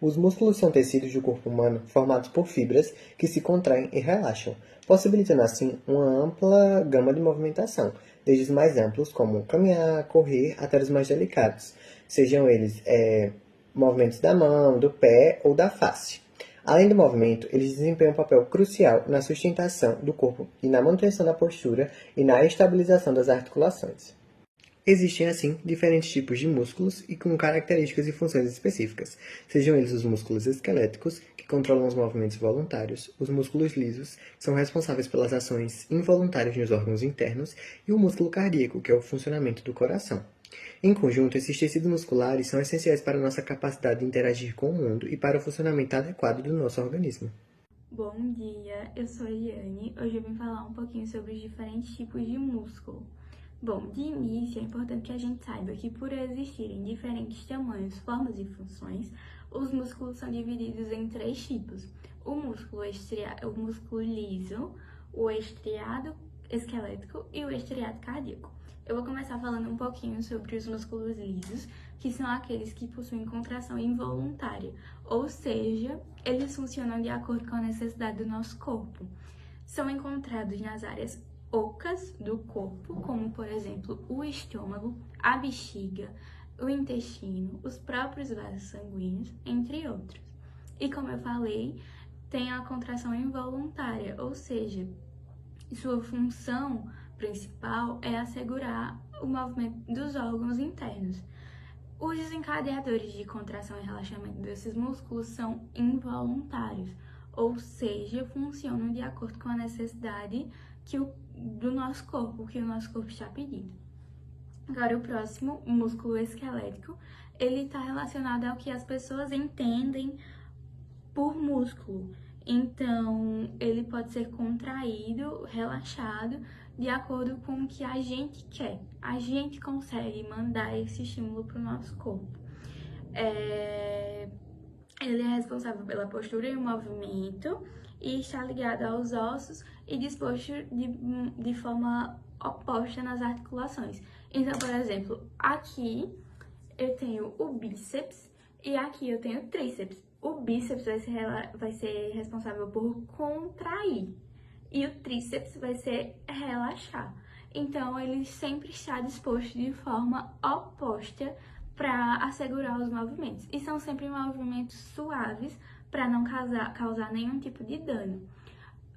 Os músculos são tecidos do corpo humano formados por fibras que se contraem e relaxam, possibilitando assim uma ampla gama de movimentação, desde os mais amplos, como caminhar, correr, até os mais delicados, sejam eles movimentos da mão, do pé ou da face. Além do movimento, eles desempenham um papel crucial na sustentação do corpo e na manutenção da postura e na estabilização das articulações. Existem, assim, diferentes tipos de músculos e com características e funções específicas, sejam eles os músculos esqueléticos, que controlam os movimentos voluntários, os músculos lisos, que são responsáveis pelas ações involuntárias nos órgãos internos, e o músculo cardíaco, que é o funcionamento do coração. Em conjunto, esses tecidos musculares são essenciais para a nossa capacidade de interagir com o mundo e para o funcionamento adequado do nosso organismo. Bom dia, eu sou a Eliane. Hoje eu vim falar um pouquinho sobre os diferentes tipos de músculo. Bom, de início é importante que a gente saiba que por existirem diferentes tamanhos, formas e funções, os músculos são divididos em 3 tipos. O músculo liso, o estriado esquelético e o estriado cardíaco. Eu vou começar falando um pouquinho sobre os músculos lisos, que são aqueles que possuem contração involuntária, ou seja, eles funcionam de acordo com a necessidade do nosso corpo. São encontrados nas áreas ocas do corpo, como por exemplo o estômago, a bexiga, o intestino, os próprios vasos sanguíneos, entre outros. E como eu falei, tem a contração involuntária, ou seja, sua função principal é assegurar o movimento dos órgãos internos. Os desencadeadores de contração e relaxamento desses músculos são involuntários, ou seja, funcionam de acordo com a necessidade do nosso corpo, que o nosso corpo está pedindo. Agora, o próximo, o músculo esquelético, ele está relacionado ao que as pessoas entendem por músculo. Então, ele pode ser contraído, relaxado, de acordo com o que a gente quer. A gente consegue mandar esse estímulo para o nosso corpo. Ele é responsável pela postura e o movimento e está ligado aos ossos e disposto de forma oposta nas articulações. Então, por exemplo, aqui eu tenho o bíceps e aqui eu tenho o tríceps. O bíceps vai ser responsável por contrair e o tríceps vai ser relaxar. Então, ele sempre está disposto de forma oposta para assegurar os movimentos. E são sempre movimentos suaves para não causar nenhum tipo de dano.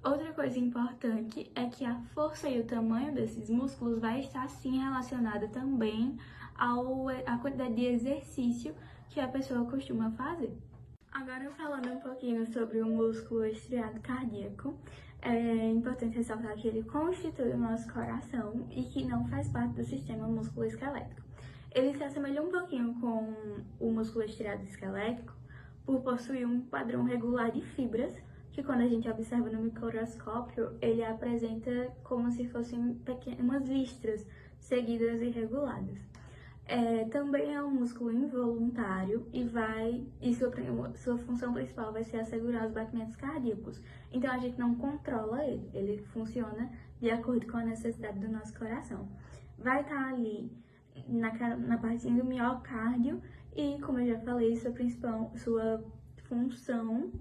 Outra coisa importante é que a força e o tamanho desses músculos vai estar sim relacionada também à quantidade de exercício que a pessoa costuma fazer. Agora, falando um pouquinho sobre o músculo estriado cardíaco, é importante ressaltar que ele constitui o nosso coração e que não faz parte do sistema musculoesquelético. Ele se assemelha um pouquinho com o músculo estriado esquelético por possuir um padrão regular de fibras, que quando a gente observa no microscópio, ele apresenta como se fossem umas listras seguidas e reguladas. Também é um músculo involuntário e sua função principal vai ser assegurar os batimentos cardíacos. Então, a gente não controla ele funciona de acordo com a necessidade do nosso coração. Vai estar ali na partezinha do miocárdio e, como eu já falei, sua função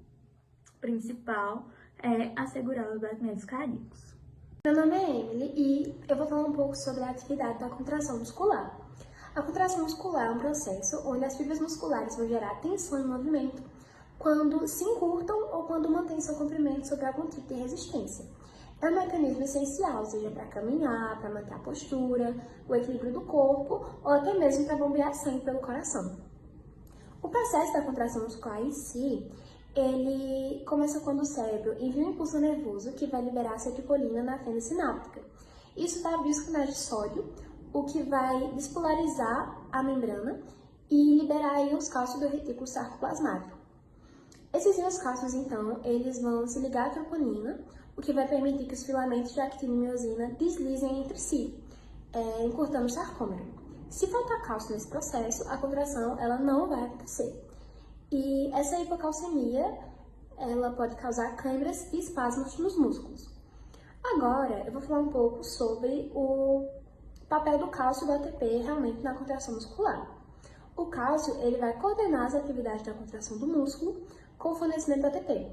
principal é assegurar os batimentos cardíacos. Meu nome é Emily e eu vou falar um pouco sobre a atividade da contração muscular. A contração muscular é um processo onde as fibras musculares vão gerar tensão e movimento quando se encurtam ou quando mantêm seu comprimento sob algum tipo de resistência. É um mecanismo essencial, seja para caminhar, para manter a postura, o equilíbrio do corpo ou até mesmo para bombear sangue pelo coração. O processo da contração muscular em si, ele começa quando o cérebro envia um impulso nervoso que vai liberar acetilcolina na fenda sináptica. Isso vai abrir os canais de sódio, o que vai despolarizar a membrana e liberar aí os cálcios do retículo sarcoplasmático. Esses íons cálcios, então, eles vão se ligar à troponina, o que vai permitir que os filamentos de actina e miosina deslizem entre si, encurtando o sarcômero. Se faltar cálcio nesse processo, a contração ela não vai acontecer. E essa hipocalcemia, ela pode causar câimbras e espasmos nos músculos. Agora, eu vou falar um pouco sobre o papel do cálcio do ATP realmente na contração muscular. O cálcio ele vai coordenar as atividades da contração do músculo com o fornecimento do ATP,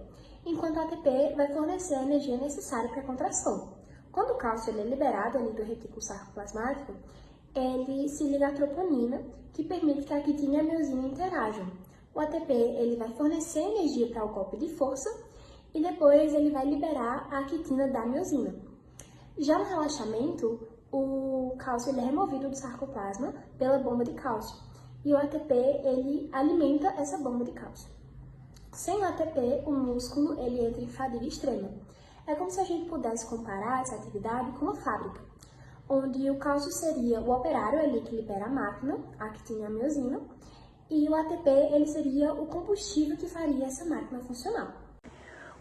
enquanto o ATP vai fornecer a energia necessária para a contração. Quando o cálcio ele é liberado ali do retículo sarcoplasmático, ele se liga à troponina, que permite que a quitina e a miosina interajam. O ATP ele vai fornecer energia para o golpe de força e depois ele vai liberar a quitina da miosina. Já no relaxamento, o cálcio ele é removido do sarcoplasma pela bomba de cálcio e o ATP ele alimenta essa bomba de cálcio. Sem o ATP, o músculo ele entra em fadiga extrema. É como se a gente pudesse comparar essa atividade com uma fábrica, onde o cálcio seria o operário ali que libera a máquina, a quitina e a miosina, e o ATP ele seria o combustível que faria essa máquina funcionar.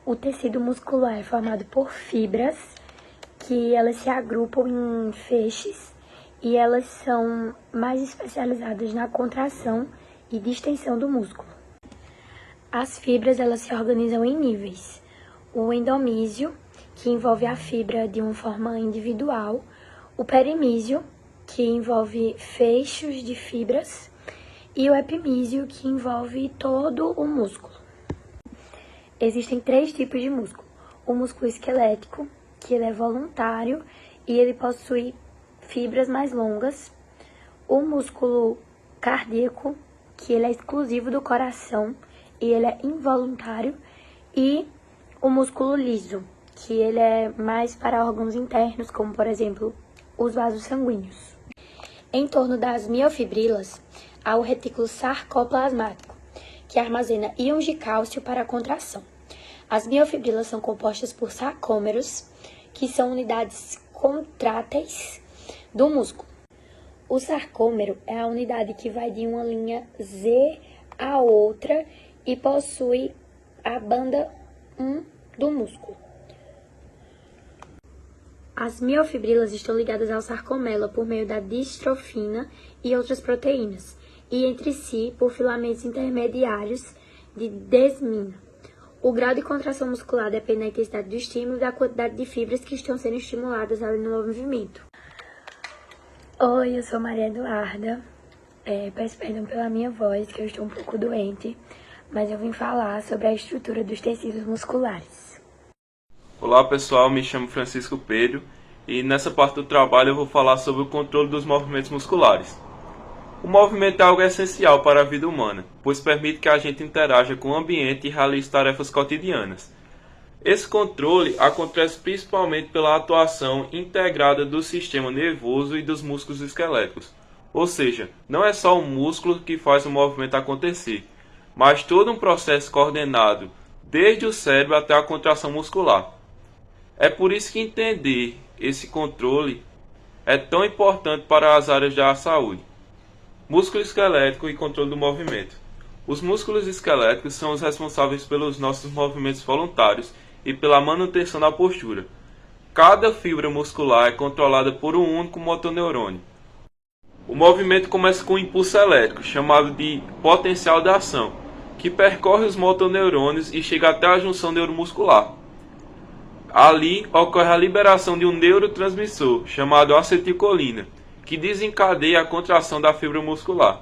O tecido muscular é formado por fibras, que elas se agrupam em feixes e elas são mais especializadas na contração e distensão do músculo. As fibras elas se organizam em níveis. O endomísio, que envolve a fibra de uma forma individual, o perimísio, que envolve feixes de fibras, e o epimísio, que envolve todo o músculo. Existem 3 tipos de músculo. O músculo esquelético, que ele é voluntário e ele possui fibras mais longas. O músculo cardíaco, que ele é exclusivo do coração e ele é involuntário. E o músculo liso, que ele é mais para órgãos internos, como por exemplo os vasos sanguíneos. Em torno das miofibrilas, há o retículo sarcoplasmático, que armazena íons de cálcio para a contração. As miofibrilas são compostas por sarcômeros, que são unidades contráteis do músculo. O sarcômero é a unidade que vai de uma linha Z a outra e possui a banda 1 do músculo. As miofibrilas estão ligadas ao sarcomela por meio da distrofina e outras proteínas, e entre si por filamentos intermediários de desmina. O grau de contração muscular depende da intensidade do estímulo e da quantidade de fibras que estão sendo estimuladas ali no movimento. Oi, eu sou Maria Eduarda. Peço perdão pela minha voz, que eu estou um pouco doente, mas eu vim falar sobre a estrutura dos tecidos musculares. Olá pessoal, me chamo Francisco Pedro e nessa parte do trabalho eu vou falar sobre o controle dos movimentos musculares. O movimento é algo essencial para a vida humana, pois permite que a gente interaja com o ambiente e realize tarefas cotidianas. Esse controle acontece principalmente pela atuação integrada do sistema nervoso e dos músculos esqueléticos. Ou seja, não é só o músculo que faz o movimento acontecer, mas todo um processo coordenado, desde o cérebro até a contração muscular. É por isso que entender esse controle é tão importante para as áreas da saúde. Músculo esquelético e controle do movimento. Os músculos esqueléticos são os responsáveis pelos nossos movimentos voluntários e pela manutenção da postura. Cada fibra muscular é controlada por um único motoneurônio. O movimento começa com um impulso elétrico, chamado de potencial de ação, que percorre os motoneurônios e chega até a junção neuromuscular. Ali ocorre a liberação de um neurotransmissor, chamado acetilcolina, que desencadeia a contração da fibra muscular.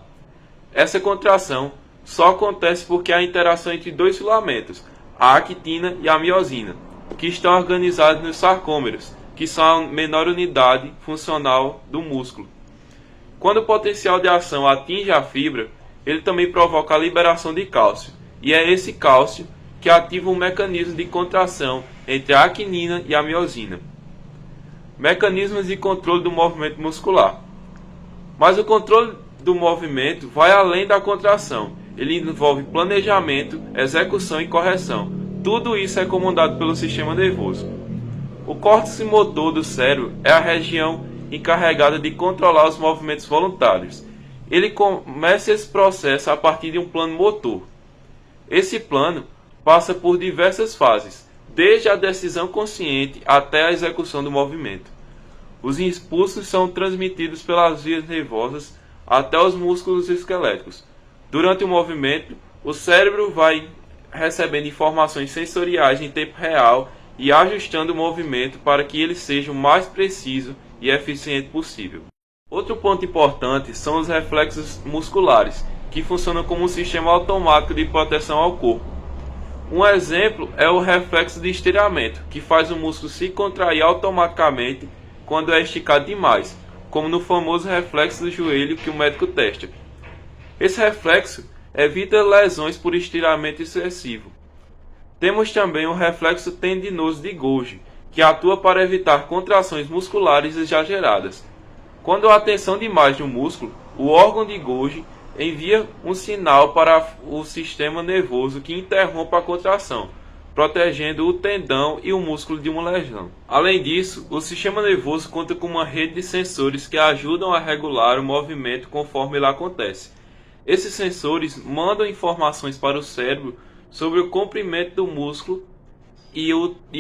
Essa contração só acontece porque há interação entre 2 filamentos, a actina e a miosina, que estão organizados nos sarcômeros, que são a menor unidade funcional do músculo. Quando o potencial de ação atinge a fibra, ele também provoca a liberação de cálcio, e é esse cálcio que ativa um mecanismo de contração entre a actina e a miosina. Mecanismos de controle do movimento muscular. Mas o controle do movimento vai além da contração. Ele envolve planejamento, execução e correção. Tudo isso é comandado pelo sistema nervoso. O córtex motor do cérebro é a região encarregada de controlar os movimentos voluntários. Ele começa esse processo a partir de um plano motor. Esse plano passa por diversas fases, desde a decisão consciente até a execução do movimento. Os impulsos são transmitidos pelas vias nervosas até os músculos esqueléticos. Durante o movimento, o cérebro vai recebendo informações sensoriais em tempo real e ajustando o movimento para que ele seja o mais preciso e eficiente possível. Outro ponto importante são os reflexos musculares, que funcionam como um sistema automático de proteção ao corpo. Um exemplo é o reflexo de estiramento, que faz o músculo se contrair automaticamente quando é esticado demais, como no famoso reflexo do joelho que o médico testa. Esse reflexo evita lesões por estiramento excessivo. Temos também o reflexo tendinoso de Golgi, que atua para evitar contrações musculares exageradas. Quando há tensão demais de um músculo, o órgão de Golgi envia um sinal para o sistema nervoso que interrompe a contração, protegendo o tendão e o músculo de uma lesão. Além disso, o sistema nervoso conta com uma rede de sensores que ajudam a regular o movimento conforme ele acontece. Esses sensores mandam informações para o cérebro sobre o comprimento do músculo e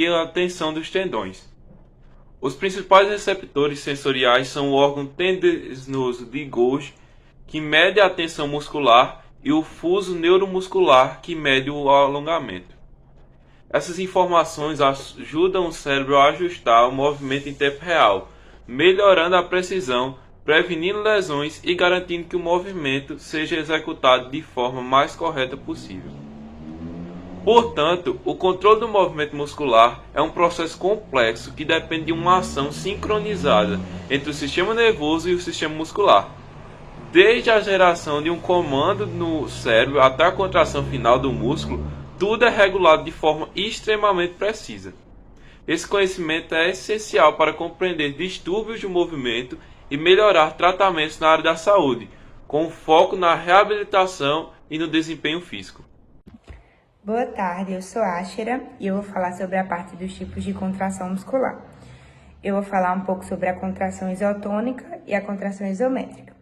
a tensão dos tendões. Os principais receptores sensoriais são o órgão tendinoso de Golgi, que mede a tensão muscular, e o fuso neuromuscular, que mede o alongamento. Essas informações ajudam o cérebro a ajustar o movimento em tempo real, melhorando a precisão, prevenindo lesões e garantindo que o movimento seja executado de forma mais correta possível. Portanto, o controle do movimento muscular é um processo complexo que depende de uma ação sincronizada entre o sistema nervoso e o sistema muscular. Desde a geração de um comando no cérebro até a contração final do músculo, tudo é regulado de forma extremamente precisa. Esse conhecimento é essencial para compreender distúrbios de movimento e melhorar tratamentos na área da saúde, com foco na reabilitação e no desempenho físico. Boa tarde, eu sou Ashera e eu vou falar sobre a parte dos tipos de contração muscular. Eu vou falar um pouco sobre a contração isotônica e a contração isométrica.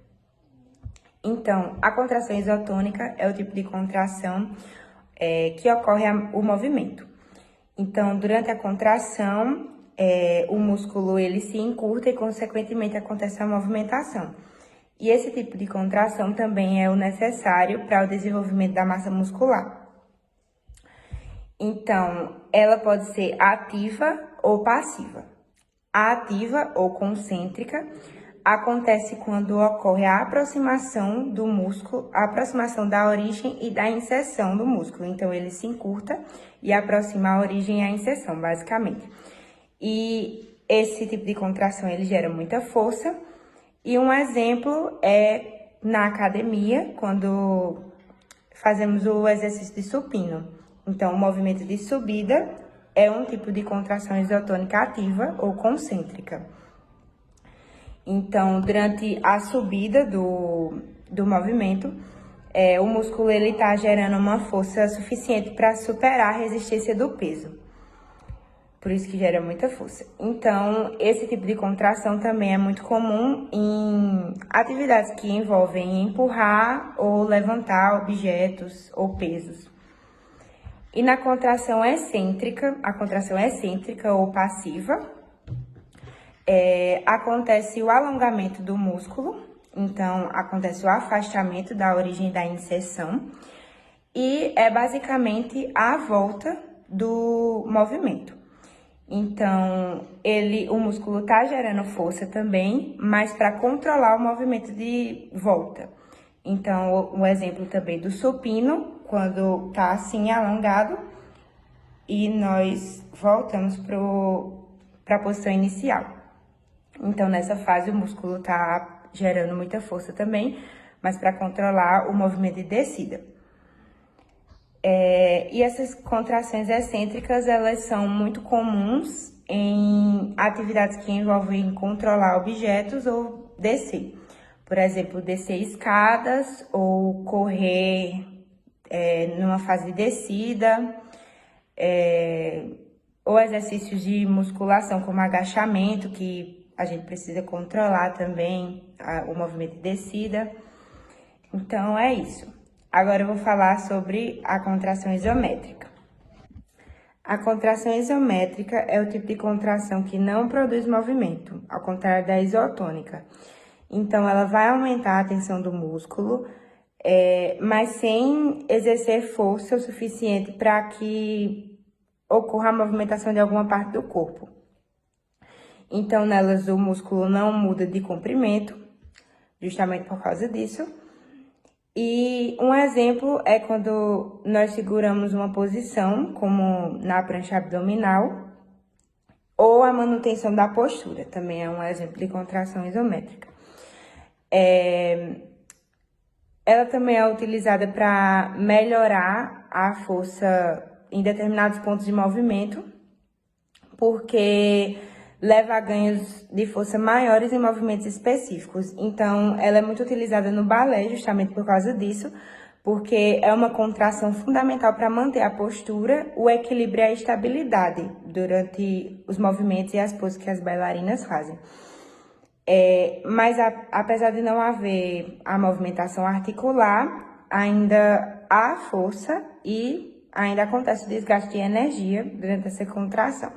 Então, a contração isotônica é o tipo de contração que ocorre o movimento. Então, durante a contração, o músculo ele se encurta e, consequentemente, acontece a movimentação. E esse tipo de contração também é o necessário para o desenvolvimento da massa muscular. Então, ela pode ser ativa ou passiva. A ativa ou concêntrica acontece quando ocorre a aproximação do músculo, a aproximação da origem e da inserção do músculo. Então, ele se encurta e aproxima a origem e a inserção, basicamente. E esse tipo de contração, ele gera muita força. E um exemplo é na academia, quando fazemos o exercício de supino. Então, o movimento de subida é um tipo de contração isotônica ativa ou concêntrica. Então, durante a subida do movimento, o músculo está gerando uma força suficiente para superar a resistência do peso. Por isso que gera muita força. Então, esse tipo de contração também é muito comum em atividades que envolvem empurrar ou levantar objetos ou pesos. E na contração excêntrica, a contração excêntrica ou passiva, acontece o alongamento do músculo, então acontece o afastamento da origem da inserção e é basicamente a volta do movimento. Então, o músculo está gerando força também, mas para controlar o movimento de volta. Então, um exemplo também do supino, quando está assim alongado e nós voltamos para a posição inicial. Então, nessa fase, o músculo está gerando muita força também, mas para controlar o movimento de descida. E essas contrações excêntricas, elas são muito comuns em atividades que envolvem controlar objetos ou descer. Por exemplo, descer escadas ou correr numa fase de descida, ou exercícios de musculação como agachamento, que a gente precisa controlar também o movimento de descida. Então, é isso. Agora eu vou falar sobre a contração isométrica. A contração isométrica é o tipo de contração que não produz movimento, ao contrário da isotônica. Então, ela vai aumentar a tensão do músculo, mas sem exercer força o suficiente para que ocorra a movimentação de alguma parte do corpo. Então, nelas, o músculo não muda de comprimento, justamente por causa disso. E um exemplo é quando nós seguramos uma posição, como na prancha abdominal, ou a manutenção da postura, também é um exemplo de contração isométrica. Ela também é utilizada para melhorar a força em determinados pontos de movimento, porque leva a ganhos de força maiores em movimentos específicos. Então, ela é muito utilizada no balé justamente por causa disso, porque é uma contração fundamental para manter a postura, o equilíbrio e a estabilidade durante os movimentos e as poses que as bailarinas fazem. Mas apesar de não haver a movimentação articular, ainda há força e ainda acontece o desgaste de energia durante essa contração.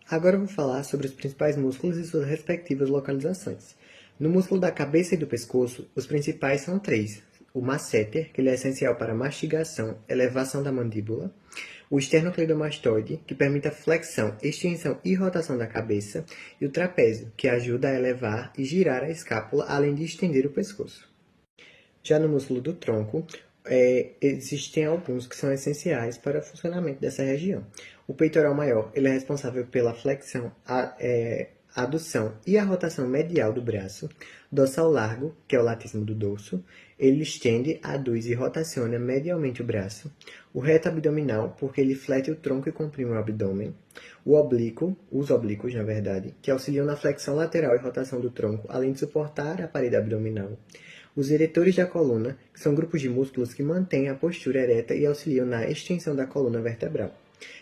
Agora eu vou falar sobre os principais músculos e suas respectivas localizações. No músculo da cabeça e do pescoço, os principais são 3. O masseter, que ele é essencial para a mastigação, elevação da mandíbula. O esternocleidomastoide, que permite a flexão, extensão e rotação da cabeça. E o trapézio, que ajuda a elevar e girar a escápula, além de estender o pescoço. Já no músculo do tronco, existem alguns que são essenciais para o funcionamento dessa região. O peitoral maior, ele é responsável pela flexão, adução e a rotação medial do braço. Dorsal largo, que é o latíssimo do dorso, ele estende, aduz e rotaciona medialmente o braço. O reto abdominal, porque ele flete o tronco e comprime o abdômen. O oblíquo, os oblíquos, na verdade, que auxiliam na flexão lateral e rotação do tronco, além de suportar a parede abdominal. Os eretores da coluna, que são grupos de músculos que mantêm a postura ereta e auxiliam na extensão da coluna vertebral.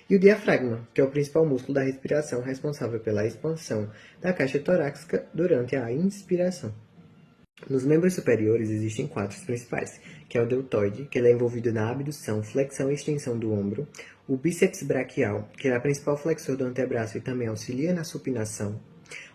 E o diafragma, que é o principal músculo da respiração responsável pela expansão da caixa torácica durante a inspiração. Nos membros superiores existem 4 principais, que é o deltoide, que ele é envolvido na abdução, flexão e extensão do ombro. O bíceps braquial, que é a principal flexor do antebraço e também auxilia na supinação.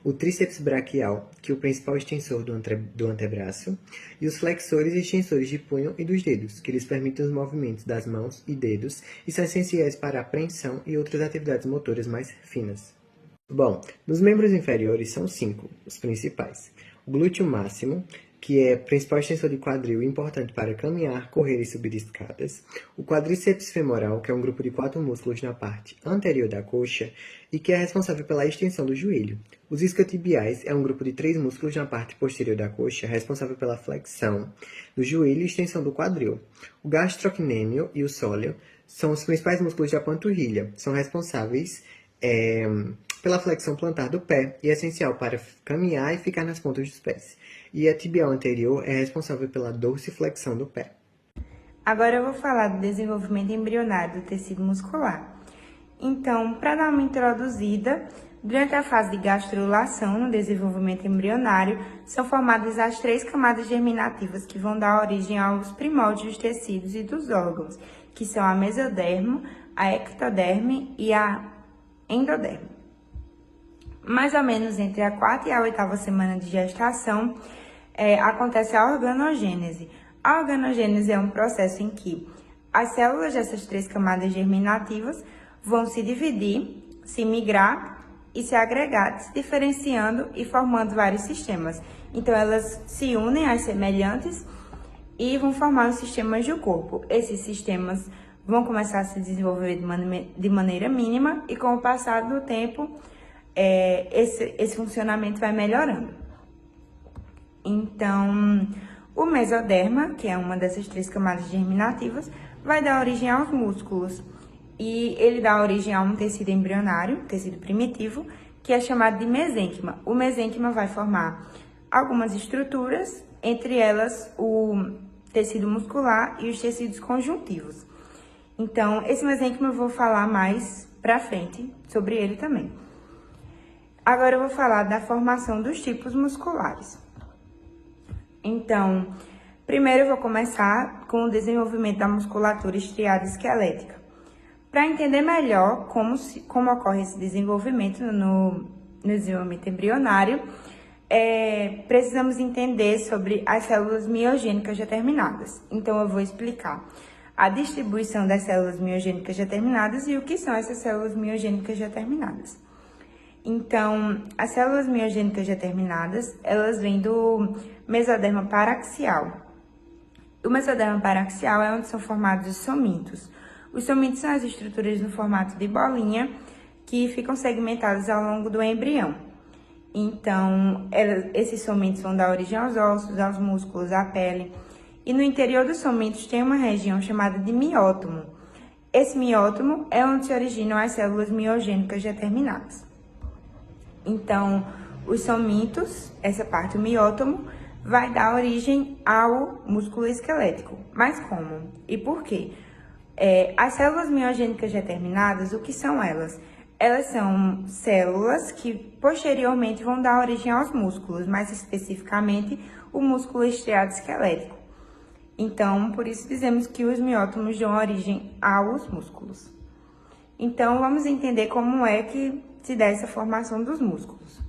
O tríceps braquial, que é o principal extensor do antebraço. E os flexores e extensores de punho e dos dedos, que eles permitem os movimentos das mãos e dedos e são essenciais para a apreensão e outras atividades motoras mais finas. Bom, nos membros inferiores são 5, os principais. O glúteo máximo, que é o principal extensor de quadril e importante para caminhar, correr e subir escadas. O quadríceps femoral, que é um grupo de 4 músculos na parte anterior da coxa e que é responsável pela extensão do joelho. Os isquiotibiais é um grupo de 3 músculos na parte posterior da coxa, responsável pela flexão do joelho e extensão do quadril. O gastrocnêmio e o sóleo são os principais músculos da panturrilha, são responsáveis pela flexão plantar do pé e é essencial para caminhar e ficar nas pontas dos pés. E a tibial anterior é responsável pela dorsiflexão do pé. Agora eu vou falar do desenvolvimento embrionário do tecido muscular. Então, para dar uma introduzida, durante a fase de gastrulação, no desenvolvimento embrionário, são formadas as 3 camadas germinativas que vão dar origem aos primórdios dos tecidos e dos órgãos, que são a mesodermo, a ectoderme e a endoderme. Mais ou menos entre a 4ª e a 8ª semana de gestação, acontece a organogênese. A organogênese é um processo em que as células dessas 3 camadas germinativas vão se dividir, se migrar e se agregar, se diferenciando e formando vários sistemas. Então, elas se unem às semelhantes e vão formar os sistemas do corpo. Esses sistemas vão começar a se desenvolver de maneira mínima e, com o passar do tempo, esse funcionamento vai melhorando. Então, o mesoderma, que é uma dessas 3 camadas germinativas, vai dar origem aos músculos. E ele dá origem a um tecido embrionário, tecido primitivo, que é chamado de mesênquima. O mesênquima vai formar algumas estruturas, entre elas o tecido muscular e os tecidos conjuntivos. Então, esse mesênquima eu vou falar mais pra frente sobre ele também. Agora eu vou falar da formação dos tipos musculares. Então, primeiro eu vou começar com o desenvolvimento da musculatura estriada esquelética. Para entender melhor como ocorre esse desenvolvimento no desenvolvimento embrionário, precisamos entender sobre as células miogênicas determinadas. Então, eu vou explicar a distribuição das células miogênicas determinadas e o que são essas células miogênicas determinadas. Então, as células miogênicas determinadas, elas vêm do mesoderma paraxial. O mesoderma paraxial é onde são formados os somitos. Os somitos são as estruturas no formato de bolinha que ficam segmentadas ao longo do embrião. Então, esses somitos vão dar origem aos ossos, aos músculos, à pele. E no interior dos somitos tem uma região chamada de miótomo. Esse miótomo é onde se originam as células miogênicas determinadas. Então, os somitos, essa parte, o miótomo, vai dar origem ao músculo esquelético. Mas como? E por quê? As células miogênicas determinadas, o que são elas? Elas são células que posteriormente vão dar origem aos músculos, mais especificamente o músculo estriado esquelético. Então, por isso dizemos que os miótomos dão origem aos músculos. Então, vamos entender como é que se dá essa formação dos músculos.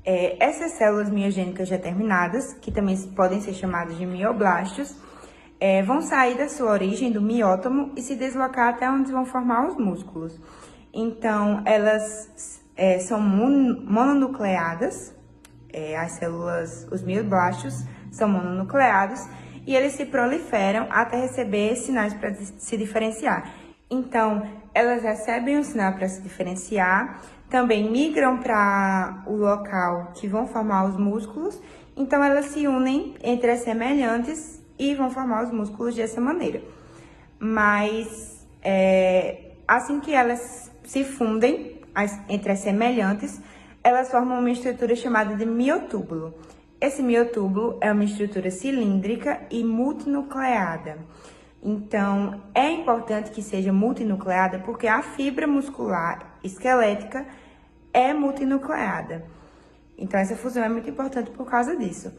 Essas células miogênicas determinadas, que também podem ser chamadas de mioblastos, vão sair da sua origem, do miótomo, e se deslocar até onde vão formar os músculos. Então, elas são mononucleadas, as células, os mioblastos, são mononucleados, e eles se proliferam até receber sinais para se diferenciar. Então, elas recebem o sinal para se diferenciar, também migram para o local que vão formar os músculos, então elas se unem entre as semelhantes e vão formar os músculos dessa maneira. Mas, assim que elas se fundem entre as semelhantes, elas formam uma estrutura chamada de miotúbulo. Esse miotúbulo é uma estrutura cilíndrica e multinucleada. Então, é importante que seja multinucleada porque a fibra muscular esquelética é multinucleada. Então, essa fusão é muito importante por causa disso.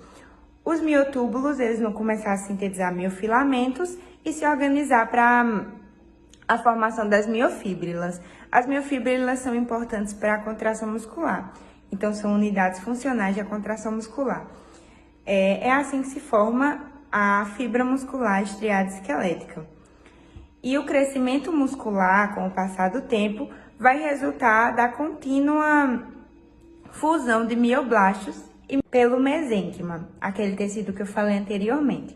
Os miotúbulos, eles vão começar a sintetizar miofilamentos e se organizar para a formação das miofíbrilas. As miofíbrilas são importantes para a contração muscular. Então, são unidades funcionais da contração muscular. É assim que se forma a fibra muscular estriada esquelética. E o crescimento muscular, com o passar do tempo, vai resultar da contínua fusão de mioblastos pelo mesênquima, aquele tecido que eu falei anteriormente.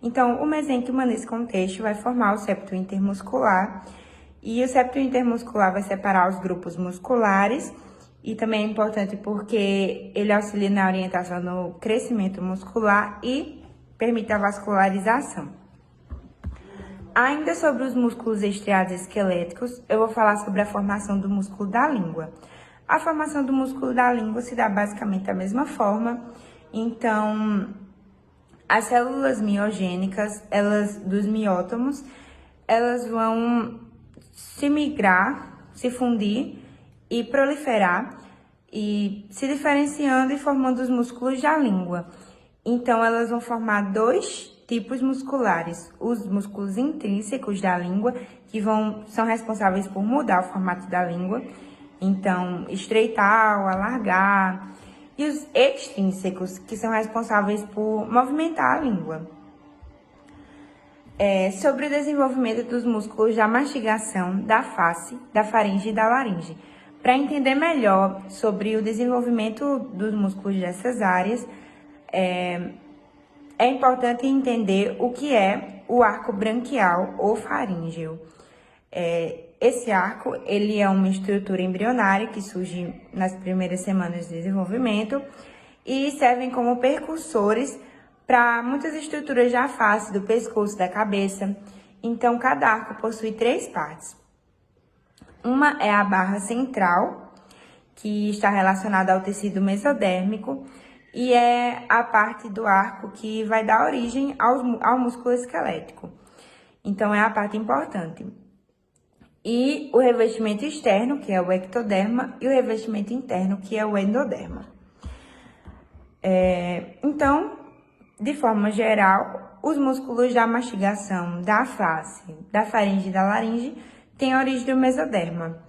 Então, o mesênquima, nesse contexto, vai formar o septo intermuscular, e o septo intermuscular vai separar os grupos musculares, e também é importante porque ele auxilia na orientação no crescimento muscular e permite a vascularização. Ainda sobre os músculos estriados esqueléticos, eu vou falar sobre a formação do músculo da língua. A formação do músculo da língua se dá basicamente da mesma forma. Então, as células miogênicas, dos miótomos, elas vão se migrar, se fundir e proliferar, e se diferenciando e formando os músculos da língua. Então, elas vão formar dois tipos musculares: os músculos intrínsecos da língua, que são responsáveis por mudar o formato da língua, então estreitar ou alargar, e os extrínsecos, que são responsáveis por movimentar a língua. Sobre o desenvolvimento dos músculos da mastigação, da face, da faringe e da laringe. Para entender melhor sobre o desenvolvimento dos músculos dessas áreas, é importante entender o que é o arco branquial ou faríngeo. Esse arco, ele é uma estrutura embrionária que surge nas primeiras semanas de desenvolvimento e servem como percussores para muitas estruturas da face, do pescoço, da cabeça. Então, cada arco possui 3 partes. Uma é a barra central, que está relacionada ao tecido mesodérmico, e é a parte do arco que vai dar origem ao músculo esquelético. Então, é a parte importante. E o revestimento externo, que é o ectoderma, e o revestimento interno, que é o endoderma. Então, de forma geral, os músculos da mastigação, da face, da faringe e da laringe têm origem do mesoderma.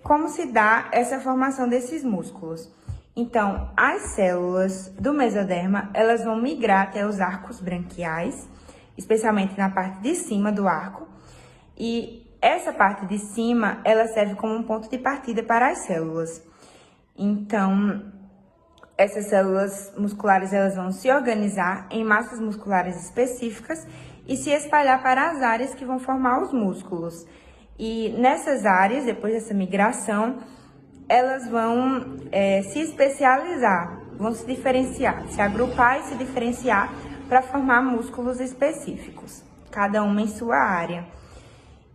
Como se dá essa formação desses músculos? Então, as células do mesoderma, elas vão migrar até os arcos branquiais, especialmente na parte de cima do arco, e essa parte de cima, ela serve como um ponto de partida para as células. Então, essas células musculares elas vão se organizar em massas musculares específicas e se espalhar para as áreas que vão formar os músculos. E nessas áreas, depois dessa migração, elas vão se especializar, vão se diferenciar, se agrupar e se diferenciar para formar músculos específicos, cada uma em sua área.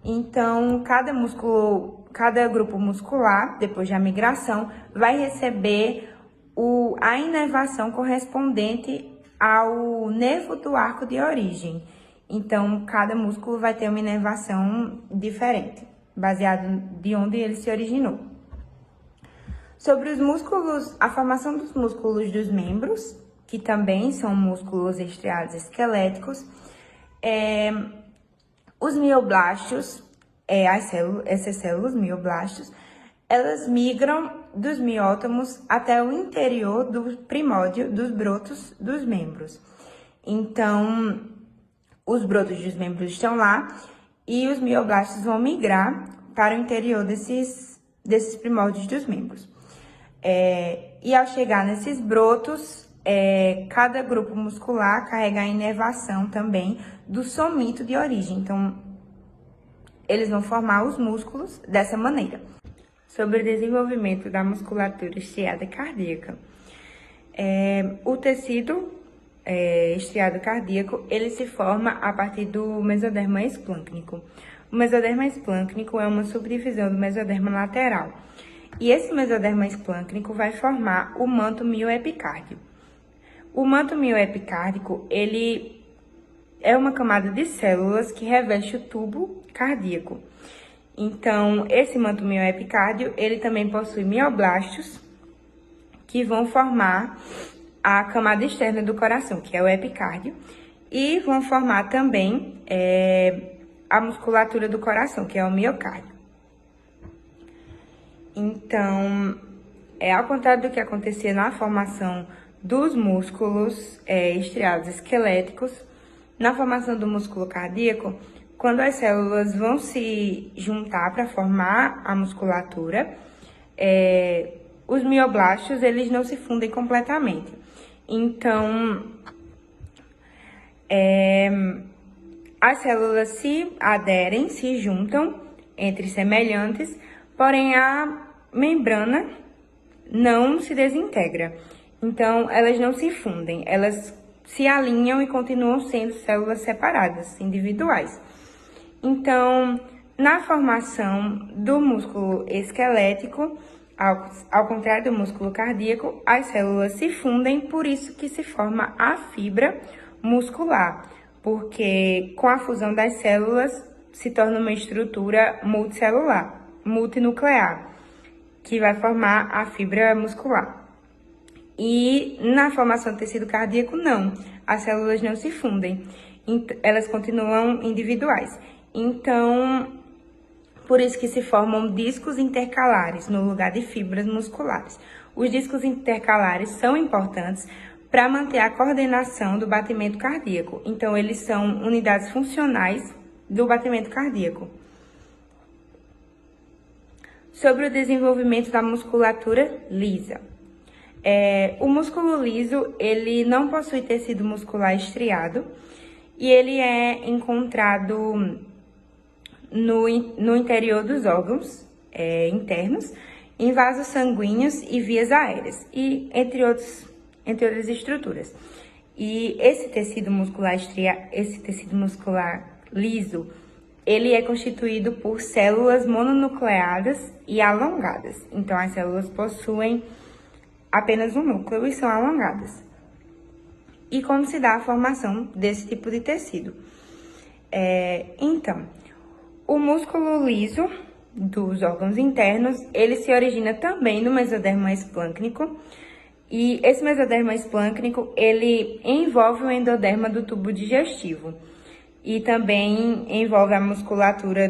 Então, cada grupo muscular, depois da migração, vai receber a inervação correspondente ao nervo do arco de origem. Então, cada músculo vai ter uma inervação diferente, baseado de onde ele se originou. Sobre os músculos, a formação dos músculos dos membros, que também são músculos estriados esqueléticos, os mioblastos, essas células, mioblastos, elas migram dos miótomos até o interior do primórdio dos brotos dos membros. Então, os brotos dos membros estão lá e os mioblastos vão migrar para o interior desses primórdios dos membros. E ao chegar nesses brotos, cada grupo muscular carrega a inervação também do somito de origem. Então, eles vão formar os músculos dessa maneira. Sobre o desenvolvimento da musculatura estriada cardíaca. O tecido estriado cardíaco, ele se forma a partir do mesoderma esplâncnico. O mesoderma esplâncnico é uma subdivisão do mesoderma lateral. E esse mesoderma esplâncnico vai formar o manto mioepicárdio. O manto mioepicárdico, ele é uma camada de células que reveste o tubo cardíaco. Então, esse manto mioepicárdio, ele também possui mioblastos, que vão formar a camada externa do coração, que é o epicárdio, e vão formar também a musculatura do coração, que é o miocárdio. Então, ao contrário do que acontecia na formação dos músculos estriados esqueléticos, na formação do músculo cardíaco, quando as células vão se juntar para formar a musculatura, os mioblastos, eles não se fundem completamente. Então, as células se aderem, se juntam entre semelhantes, porém a membrana não se desintegra. Então, elas não se fundem, elas se alinham e continuam sendo células separadas, individuais. Então, na formação do músculo esquelético, ao contrário do músculo cardíaco, as células se fundem, por isso que se forma a fibra muscular, porque com a fusão das células se torna uma estrutura multicelular, multinuclear, que vai formar a fibra muscular. E na formação do tecido cardíaco, não. As células não se fundem, elas continuam individuais. Então, por isso que se formam discos intercalares no lugar de fibras musculares. Os discos intercalares são importantes para manter a coordenação do batimento cardíaco. Então, eles são unidades funcionais do batimento cardíaco. Sobre o desenvolvimento da musculatura lisa. O músculo liso, ele não possui tecido muscular estriado e ele é encontrado no interior dos órgãos internos, em vasos sanguíneos e vias aéreas, e entre outras estruturas. E esse tecido muscular liso, ele é constituído por células mononucleadas e alongadas. Então, as células possuem apenas um núcleo e são alongadas. E como se dá a formação desse tipo de tecido? Então, o músculo liso dos órgãos internos, ele se origina também no mesoderma esplâncnico, e esse mesoderma esplâncnico, ele envolve o endoderma do tubo digestivo, e também envolve a musculatura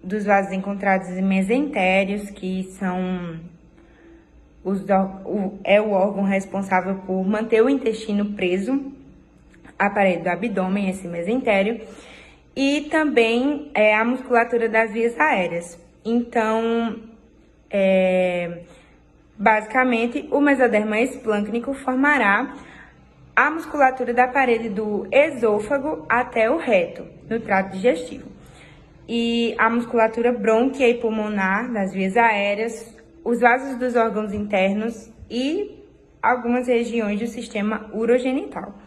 dos vasos encontrados em mesentérios, que são o órgão responsável por manter o intestino preso à parede do abdômen, esse mesentério, e também a musculatura das vias aéreas. Então, Basicamente, o mesoderma esplâncnico formará a musculatura da parede do esôfago até o reto, no trato digestivo. E a musculatura brônquia e pulmonar das vias aéreas, os vasos dos órgãos internos e algumas regiões do sistema urogenital.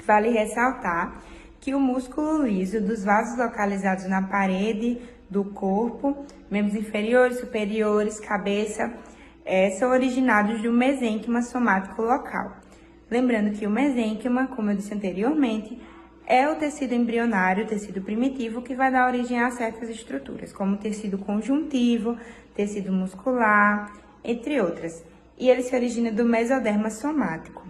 Vale ressaltar que o músculo liso dos vasos localizados na parede do corpo, membros inferiores, superiores, cabeça, são originados do mesênquima somático local. Lembrando que o mesênquima, como eu disse anteriormente, é o tecido embrionário, o tecido primitivo, que vai dar origem a certas estruturas, como tecido conjuntivo, tecido muscular, entre outras. E ele se origina do mesoderma somático.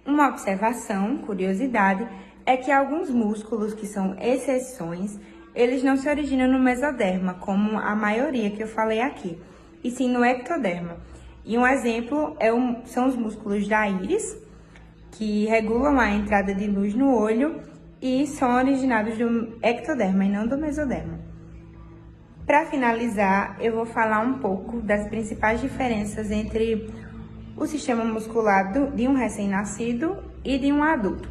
Uma observação, curiosidade, é que alguns músculos, que são exceções, eles não se originam no mesoderma, como a maioria que eu falei aqui, e sim no ectoderma. E um exemplo são os músculos da íris, que regulam a entrada de luz no olho e são originados do ectoderma e não do mesoderma. Para finalizar, eu vou falar um pouco das principais diferenças entre o sistema muscular de um recém-nascido e de um adulto.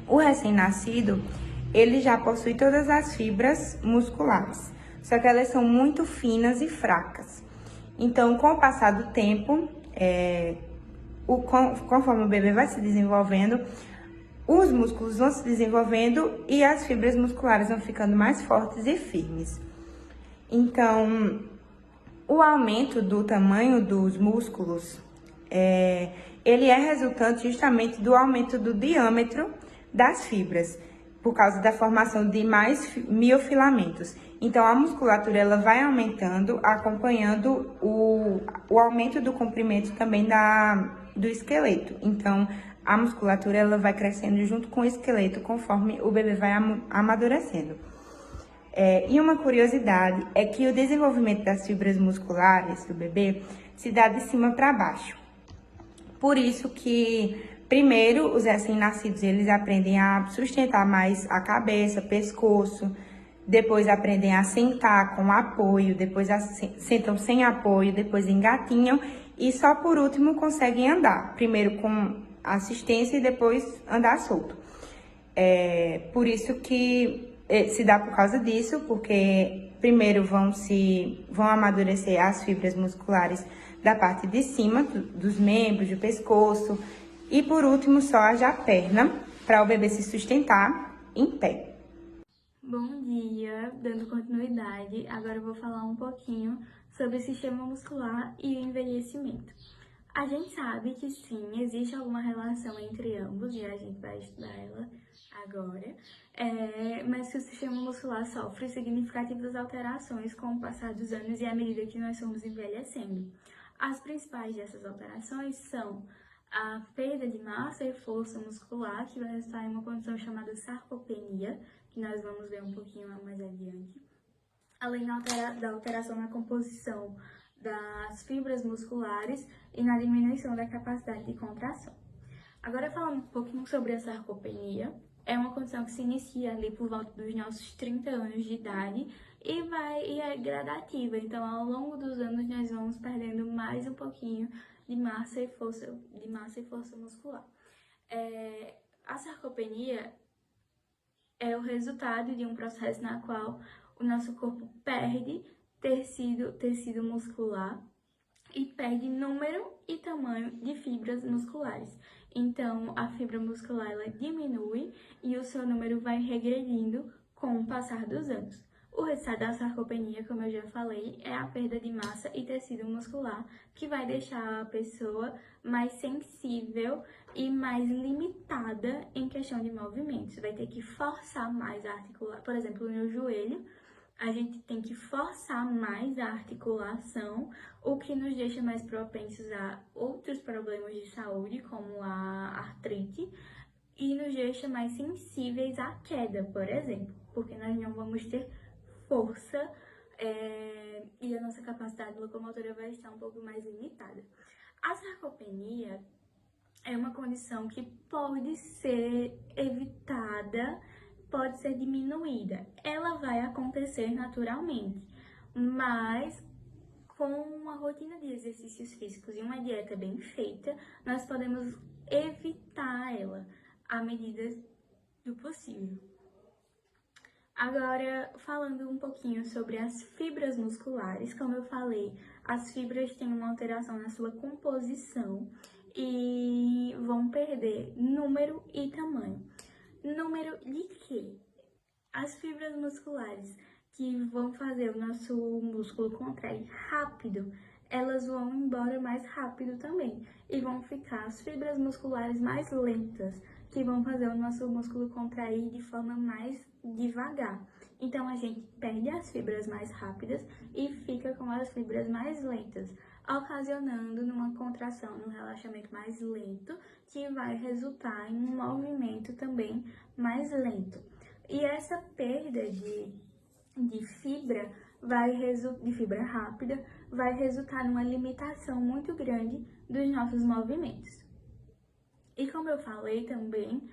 O recém-nascido, ele já possui todas as fibras musculares, só que elas são muito finas e fracas. Então, com o passar do tempo, conforme o bebê vai se desenvolvendo, os músculos vão se desenvolvendo e as fibras musculares vão ficando mais fortes e firmes. Então, o aumento do tamanho dos músculos, ele é resultante justamente do aumento do diâmetro das fibras, por causa da formação de mais miofilamentos. Então, a musculatura ela vai aumentando, acompanhando o aumento do comprimento também do esqueleto. Então, a musculatura ela vai crescendo junto com o esqueleto, conforme o bebê vai amadurecendo. E uma curiosidade é que o desenvolvimento das fibras musculares do bebê se dá de cima para baixo. Por isso que, primeiro, os recém-nascidos eles aprendem a sustentar mais a cabeça, pescoço, depois aprendem a sentar com apoio, depois sentam sem apoio, depois engatinham e só por último conseguem andar, primeiro com assistência e depois andar solto. Por isso que se dá por causa disso, porque primeiro vão amadurecer as fibras musculares da parte de cima, dos membros, do pescoço, e por último só a perna, para o bebê se sustentar em pé. Bom dia, dando continuidade, agora eu vou falar um pouquinho sobre o sistema muscular e o envelhecimento. A gente sabe que sim, existe alguma relação entre ambos e a gente vai estudar ela agora, mas que o sistema muscular sofre significativas alterações com o passar dos anos e à medida que nós somos envelhecendo. As principais dessas alterações são a perda de massa e força muscular, que vai resultar em uma condição chamada sarcopenia, que nós vamos ver um pouquinho mais adiante, além da alteração na composição das fibras musculares e na diminuição da capacidade de contração. Agora, falando um pouquinho sobre a sarcopenia, é uma condição que se inicia ali por volta dos nossos 30 anos de idade e é gradativa, então ao longo dos anos nós vamos perdendo mais um pouquinho de massa e força muscular. A sarcopenia é o resultado de um processo na qual o nosso corpo perde tecido muscular e perde número e tamanho de fibras musculares. Então, a fibra muscular ela diminui e o seu número vai regredindo com o passar dos anos. O resultado da sarcopenia, como eu já falei, é a perda de massa e tecido muscular, que vai deixar a pessoa mais sensível e mais limitada em questão de movimentos. Vai ter que forçar mais a articular. Por exemplo, no joelho, a gente tem que forçar mais a articulação, o que nos deixa mais propensos a outros problemas de saúde, como a artrite, e nos deixa mais sensíveis à queda, por exemplo, porque nós não vamos ter força e a nossa capacidade locomotora vai estar um pouco mais limitada. A sarcopenia é uma condição que pode ser evitada, pode ser diminuída. Ela vai acontecer naturalmente, mas com uma rotina de exercícios físicos e uma dieta bem feita, nós podemos evitar ela à medida do possível. Agora, falando um pouquinho sobre as fibras musculares, como eu falei, as fibras têm uma alteração na sua composição e vão perder número e tamanho. Número de quê? As fibras musculares que vão fazer o nosso músculo contrair rápido, elas vão embora mais rápido também. E vão ficar as fibras musculares mais lentas, que vão fazer o nosso músculo contrair de forma mais devagar. Então, a gente perde as fibras mais rápidas e fica com as fibras mais lentas, ocasionando numa contração, num relaxamento mais lento, que vai resultar em um movimento também mais lento. E essa perda de fibra de fibra rápida vai resultar numa limitação muito grande dos nossos movimentos. E como eu falei também,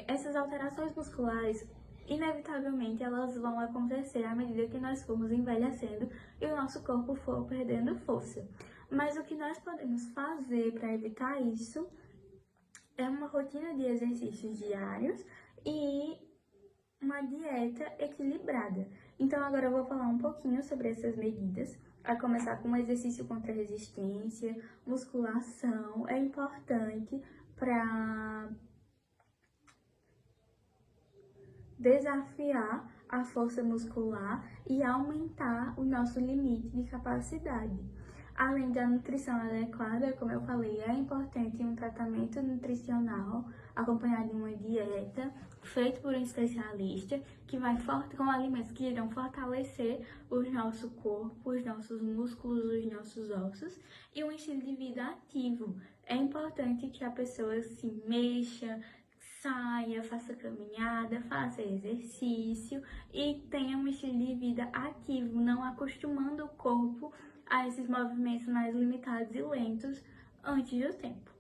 essas alterações musculares, inevitavelmente, elas vão acontecer à medida que nós formos envelhecendo e o nosso corpo for perdendo força. Mas o que nós podemos fazer para evitar isso é uma rotina de exercícios diários e uma dieta equilibrada. Então, agora eu vou falar um pouquinho sobre essas medidas, a começar com exercício contra resistência, musculação. É importante para desafiar a força muscular e aumentar o nosso limite de capacidade. Além da nutrição adequada, como eu falei, é importante um tratamento nutricional acompanhado de uma dieta feita por um especialista que vai com alimentos que irão fortalecer o nosso corpo, os nossos músculos, os nossos ossos e um estilo de vida ativo. É importante que a pessoa se mexa, saia, faça caminhada, faça exercício e tenha um estilo de vida ativo, não acostumando o corpo a esses movimentos mais limitados e lentos antes do tempo.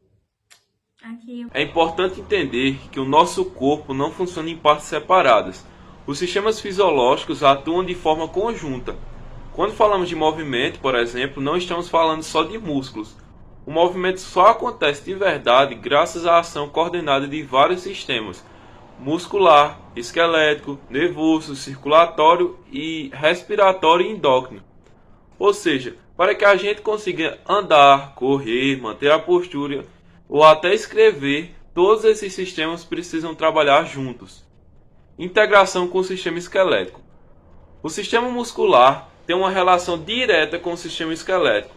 É importante entender que o nosso corpo não funciona em partes separadas. Os sistemas fisiológicos atuam de forma conjunta. Quando falamos de movimento, por exemplo, não estamos falando só de músculos. O movimento só acontece de verdade graças à ação coordenada de vários sistemas: muscular, esquelético, nervoso, circulatório e respiratório e endócrino. Ou seja, para que a gente consiga andar, correr, manter a postura ou até escrever, todos esses sistemas precisam trabalhar juntos. Integração com o sistema esquelético. O sistema muscular tem uma relação direta com o sistema esquelético.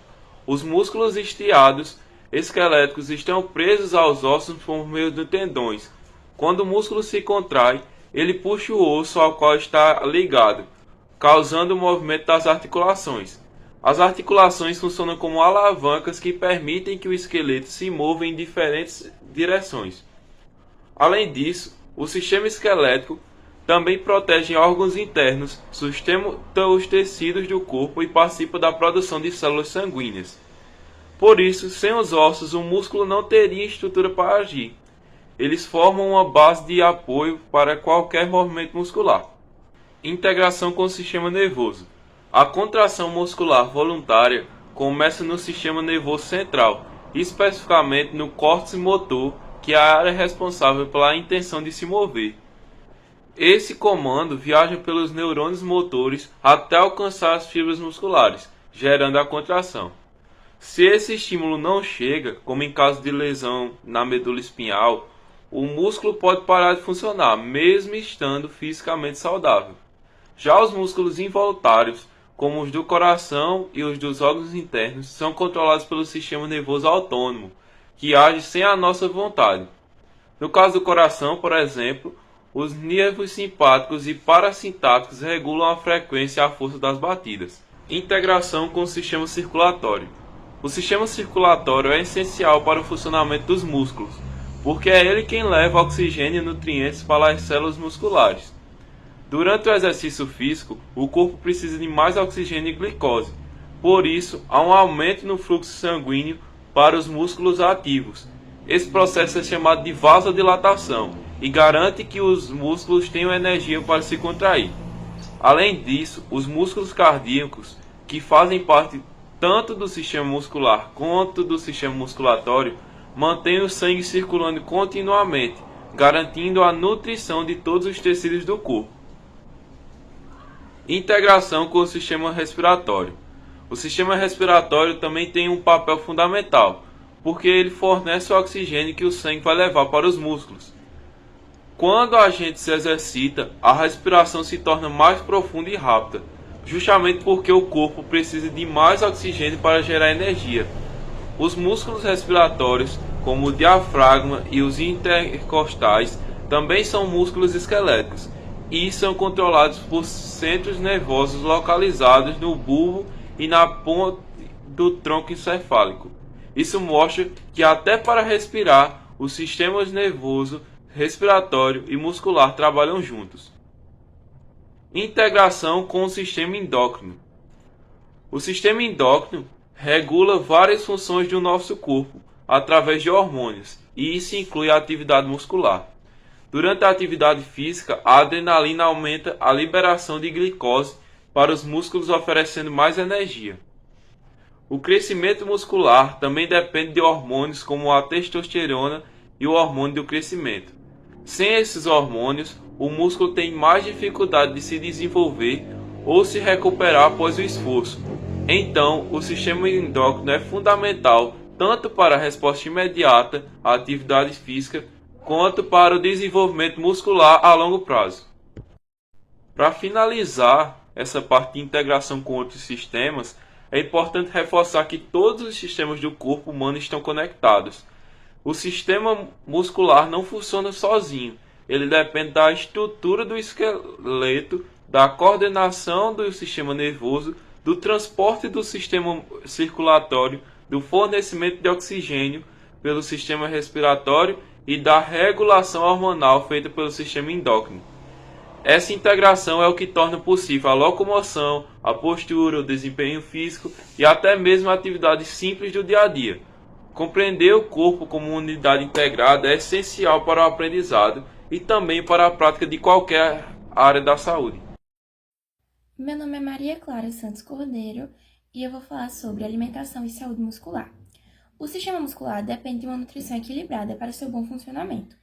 Os músculos estriados esqueléticos estão presos aos ossos por meio de tendões. Quando o músculo se contrai, ele puxa o osso ao qual está ligado, causando o movimento das articulações. As articulações funcionam como alavancas que permitem que o esqueleto se mova em diferentes direções. Além disso, o sistema esquelético também protege órgãos internos, sustenta os tecidos do corpo e participa da produção de células sanguíneas. Por isso, sem os ossos, o músculo não teria estrutura para agir. Eles formam uma base de apoio para qualquer movimento muscular. Integração com o sistema nervoso. A contração muscular voluntária começa no sistema nervoso central, especificamente no córtex motor, que é a área responsável pela intenção de se mover. Esse comando viaja pelos neurônios motores até alcançar as fibras musculares, gerando a contração. Se esse estímulo não chega, como em caso de lesão na medula espinhal, o músculo pode parar de funcionar, mesmo estando fisicamente saudável. Já os músculos involuntários, como os do coração e os dos órgãos internos, são controlados pelo sistema nervoso autônomo, que age sem a nossa vontade. No caso do coração, por exemplo, os nervos simpáticos e parasimpáticos regulam a frequência e a força das batidas. Integração com o sistema circulatório. O sistema circulatório é essencial para o funcionamento dos músculos, porque é ele quem leva oxigênio e nutrientes para as células musculares. Durante o exercício físico, o corpo precisa de mais oxigênio e glicose. Por isso, há um aumento no fluxo sanguíneo para os músculos ativos. Esse processo é chamado de vasodilatação e garante que os músculos tenham energia para se contrair. Além disso, os músculos cardíacos que fazem parte tanto do sistema muscular quanto do sistema musculatório, mantêm o sangue circulando continuamente, garantindo a nutrição de todos os tecidos do corpo. Integração com o sistema respiratório. O sistema respiratório também tem um papel fundamental, porque ele fornece o oxigênio que o sangue vai levar para os músculos. Quando a gente se exercita, a respiração se torna mais profunda e rápida, justamente porque o corpo precisa de mais oxigênio para gerar energia. Os músculos respiratórios, como o diafragma e os intercostais, também são músculos esqueléticos e são controlados por centros nervosos localizados no bulbo e na ponta do tronco encefálico. Isso mostra que até para respirar, os sistemas nervoso, respiratório e muscular trabalham juntos. Integração com o sistema endócrino. O sistema endócrino regula várias funções do nosso corpo através de hormônios, e isso inclui a atividade muscular. Durante a atividade física, a adrenalina aumenta a liberação de glicose para os músculos, oferecendo mais energia. O crescimento muscular também depende de hormônios como a testosterona e o hormônio do crescimento. Sem esses hormônios, o músculo tem mais dificuldade de se desenvolver ou se recuperar após o esforço. Então, o sistema endócrino é fundamental tanto para a resposta imediata à atividade física, quanto para o desenvolvimento muscular a longo prazo. Para finalizar essa parte de integração com outros sistemas, é importante reforçar que todos os sistemas do corpo humano estão conectados. O sistema muscular não funciona sozinho, ele depende da estrutura do esqueleto, da coordenação do sistema nervoso, do transporte do sistema circulatório, do fornecimento de oxigênio pelo sistema respiratório e da regulação hormonal feita pelo sistema endócrino. Essa integração é o que torna possível a locomoção, a postura, o desempenho físico e até mesmo atividades simples do dia a dia. Compreender o corpo como uma unidade integrada é essencial para o aprendizado e também para a prática de qualquer área da saúde. Meu nome é Maria Clara Santos Cordeiro e eu vou falar sobre alimentação e saúde muscular. O sistema muscular depende de uma nutrição equilibrada para seu bom funcionamento,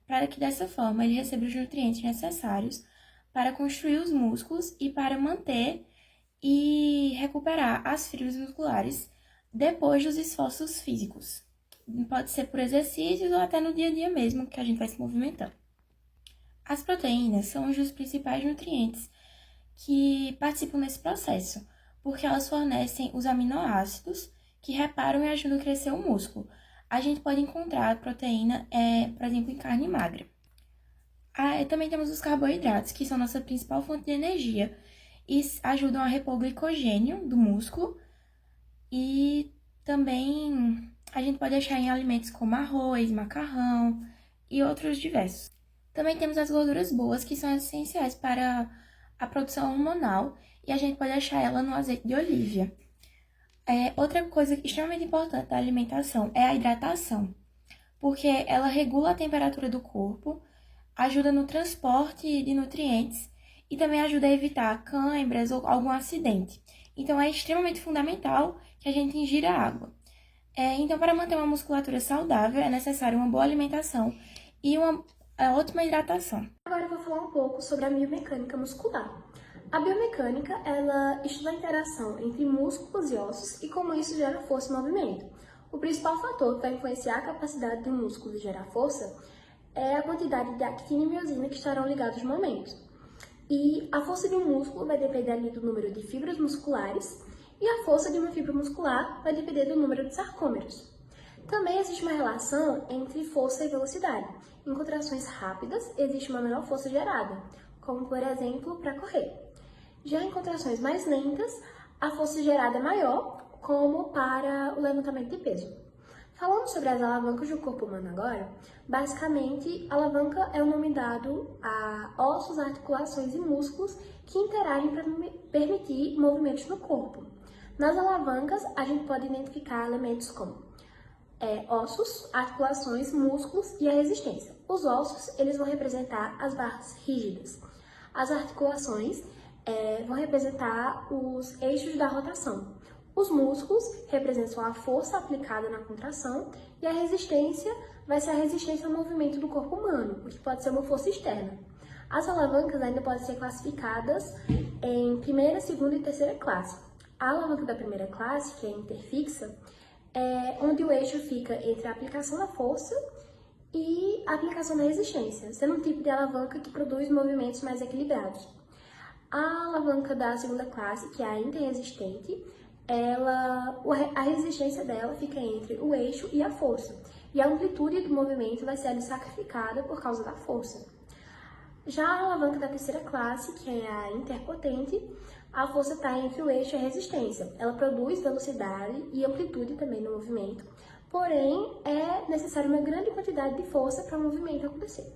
para que dessa forma ele receba os nutrientes necessários para construir os músculos e para manter e recuperar as fibras musculares depois dos esforços físicos. Pode ser por exercícios ou até no dia a dia mesmo que a gente vai se movimentando. As proteínas são um dos principais nutrientes que participam desse processo, porque elas fornecem os aminoácidos que reparam e ajudam a crescer o músculo. A gente pode encontrar proteína, por exemplo, em carne magra. Também temos os carboidratos, que são nossa principal fonte de energia e ajudam a repor o glicogênio do músculo. E também a gente pode achar em alimentos como arroz, macarrão e outros diversos. Também temos as gorduras boas, que são essenciais para a produção hormonal, e a gente pode achar ela no azeite de oliva. Outra coisa extremamente importante da alimentação é a hidratação, porque ela regula a temperatura do corpo, ajuda no transporte de nutrientes e também ajuda a evitar câimbras ou algum acidente. Então, é extremamente fundamental que a gente ingira água. Então, para manter uma musculatura saudável, é necessário uma boa alimentação e uma ótima hidratação. Agora eu vou falar um pouco sobre a biomecânica muscular. A biomecânica, ela estuda a interação entre músculos e ossos e como isso gera força e movimento. O principal fator que vai influenciar a capacidade do músculo de gerar força é a quantidade de actina e miosina que estarão ligados no momento. E a força de um músculo vai depender ali do número de fibras musculares e a força de uma fibra muscular vai depender do número de sarcômeros. Também existe uma relação entre força e velocidade. Em contrações rápidas, existe uma menor força gerada, como por exemplo para correr. Já em contrações mais lentas, a força gerada é maior, como para o levantamento de peso. Falando sobre as alavancas do corpo humano agora, basicamente, alavanca é o nome dado a ossos, articulações e músculos que interagem para permitir movimentos no corpo. Nas alavancas, a gente pode identificar elementos como ossos, articulações, músculos e a resistência. Os ossos, eles vão representar as barras rígidas. As articulações, vão representar os eixos da rotação. Os músculos representam a força aplicada na contração e a resistência vai ser a resistência ao movimento do corpo humano, o que pode ser uma força externa. As alavancas ainda podem ser classificadas em primeira, segunda e terceira classe. A alavanca da primeira classe, que é interfixa, é onde o eixo fica entre a aplicação da força e a aplicação da resistência, sendo um tipo de alavanca que produz movimentos mais equilibrados. A alavanca da segunda classe, que é a interresistente, a resistência dela fica entre o eixo e a força, e a amplitude do movimento vai ser sacrificada por causa da força. Já a alavanca da terceira classe, que é a interpotente, a força está entre o eixo e a resistência. Ela produz velocidade e amplitude também no movimento, porém é necessária uma grande quantidade de força para o movimento acontecer.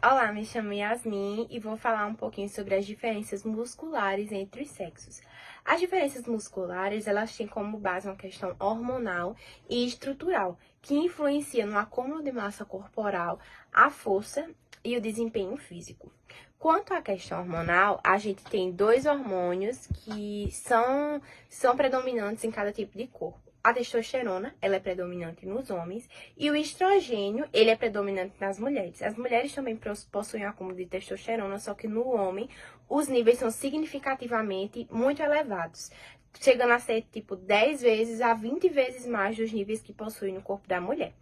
Olá, me chamo Yasmin e vou falar um pouquinho sobre as diferenças musculares entre os sexos. As diferenças musculares, elas têm como base uma questão hormonal e estrutural, que influencia no acúmulo de massa corporal, a força e o desempenho físico. Quanto à questão hormonal, a gente tem 2 hormônios que são predominantes em cada tipo de corpo. A testosterona, ela é predominante nos homens, e o estrogênio, ele é predominante nas mulheres. As mulheres também possuem acúmulo de testosterona, só que no homem, os níveis são significativamente muito elevados, chegando a ser tipo 10 vezes a 20 vezes mais dos níveis que possui no corpo da mulher.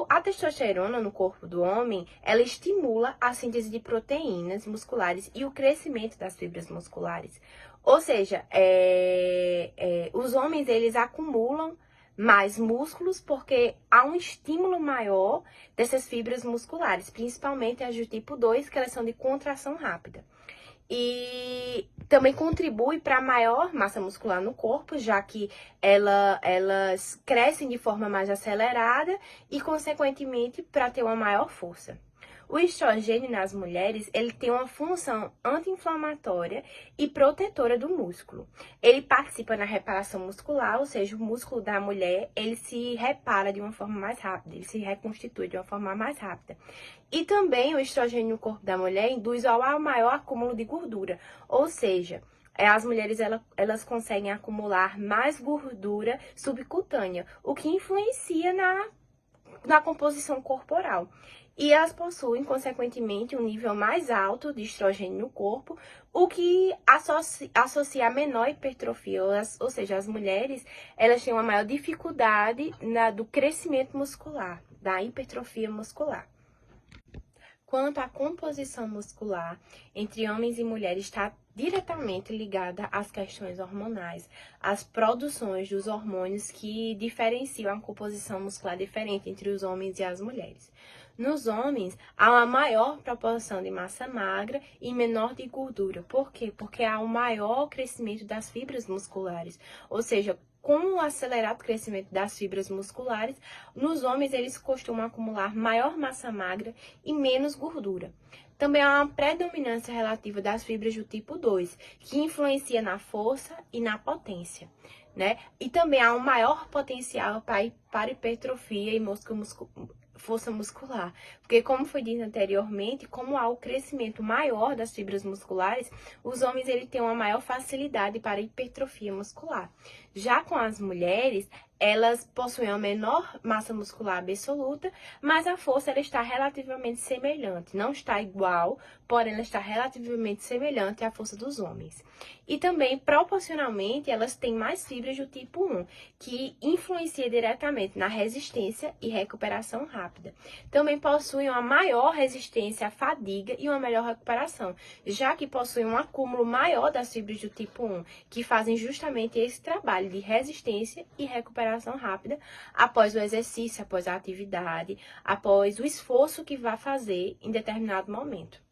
A testosterona no corpo do homem, ela estimula a síntese de proteínas musculares e o crescimento das fibras musculares. Ou seja, os homens, eles acumulam mais músculos porque há um estímulo maior dessas fibras musculares, principalmente as do tipo 2, que elas são de contração rápida. E também contribui para maior massa muscular no corpo, já que elas crescem de forma mais acelerada e, consequentemente, para ter uma maior força. O estrogênio nas mulheres, ele tem uma função anti-inflamatória e protetora do músculo. Ele participa na reparação muscular, ou seja, o músculo da mulher, ele se repara de uma forma mais rápida, ele se reconstitui de uma forma mais rápida. E também o estrogênio no corpo da mulher induz ao maior acúmulo de gordura, ou seja, as mulheres elas conseguem acumular mais gordura subcutânea, o que influencia na composição corporal. E elas possuem, consequentemente, um nível mais alto de estrogênio no corpo, o que associa a menor hipertrofia, ou seja, as mulheres elas têm uma maior dificuldade do crescimento muscular, da hipertrofia muscular. Quanto à composição muscular entre homens e mulheres, está diretamente ligada às questões hormonais, às produções dos hormônios que diferenciam a composição muscular diferente entre os homens e as mulheres. Nos homens, há uma maior proporção de massa magra e menor de gordura. Por quê? Porque há um maior crescimento das fibras musculares, ou seja, com o acelerado crescimento das fibras musculares, nos homens eles costumam acumular maior massa magra e menos gordura. Também há uma predominância relativa das fibras do tipo 2, que influencia na força e na potência, né? E também há um maior potencial para hipertrofia e força muscular, porque como foi dito anteriormente, como há o crescimento maior das fibras musculares, os homens ele têm uma maior facilidade para hipertrofia muscular. Já com as mulheres, elas possuem uma menor massa muscular absoluta, mas a força ela está relativamente semelhante, não está igual, porém ela está relativamente semelhante à força dos homens. E também, proporcionalmente, elas têm mais fibras do tipo 1, que influencia diretamente na resistência e recuperação rápida. Também possuem uma maior resistência à fadiga e uma melhor recuperação, já que possuem um acúmulo maior das fibras do tipo 1, que fazem justamente esse trabalho de resistência e recuperação rápida após o exercício, após a atividade, após o esforço que vai fazer em determinado momento.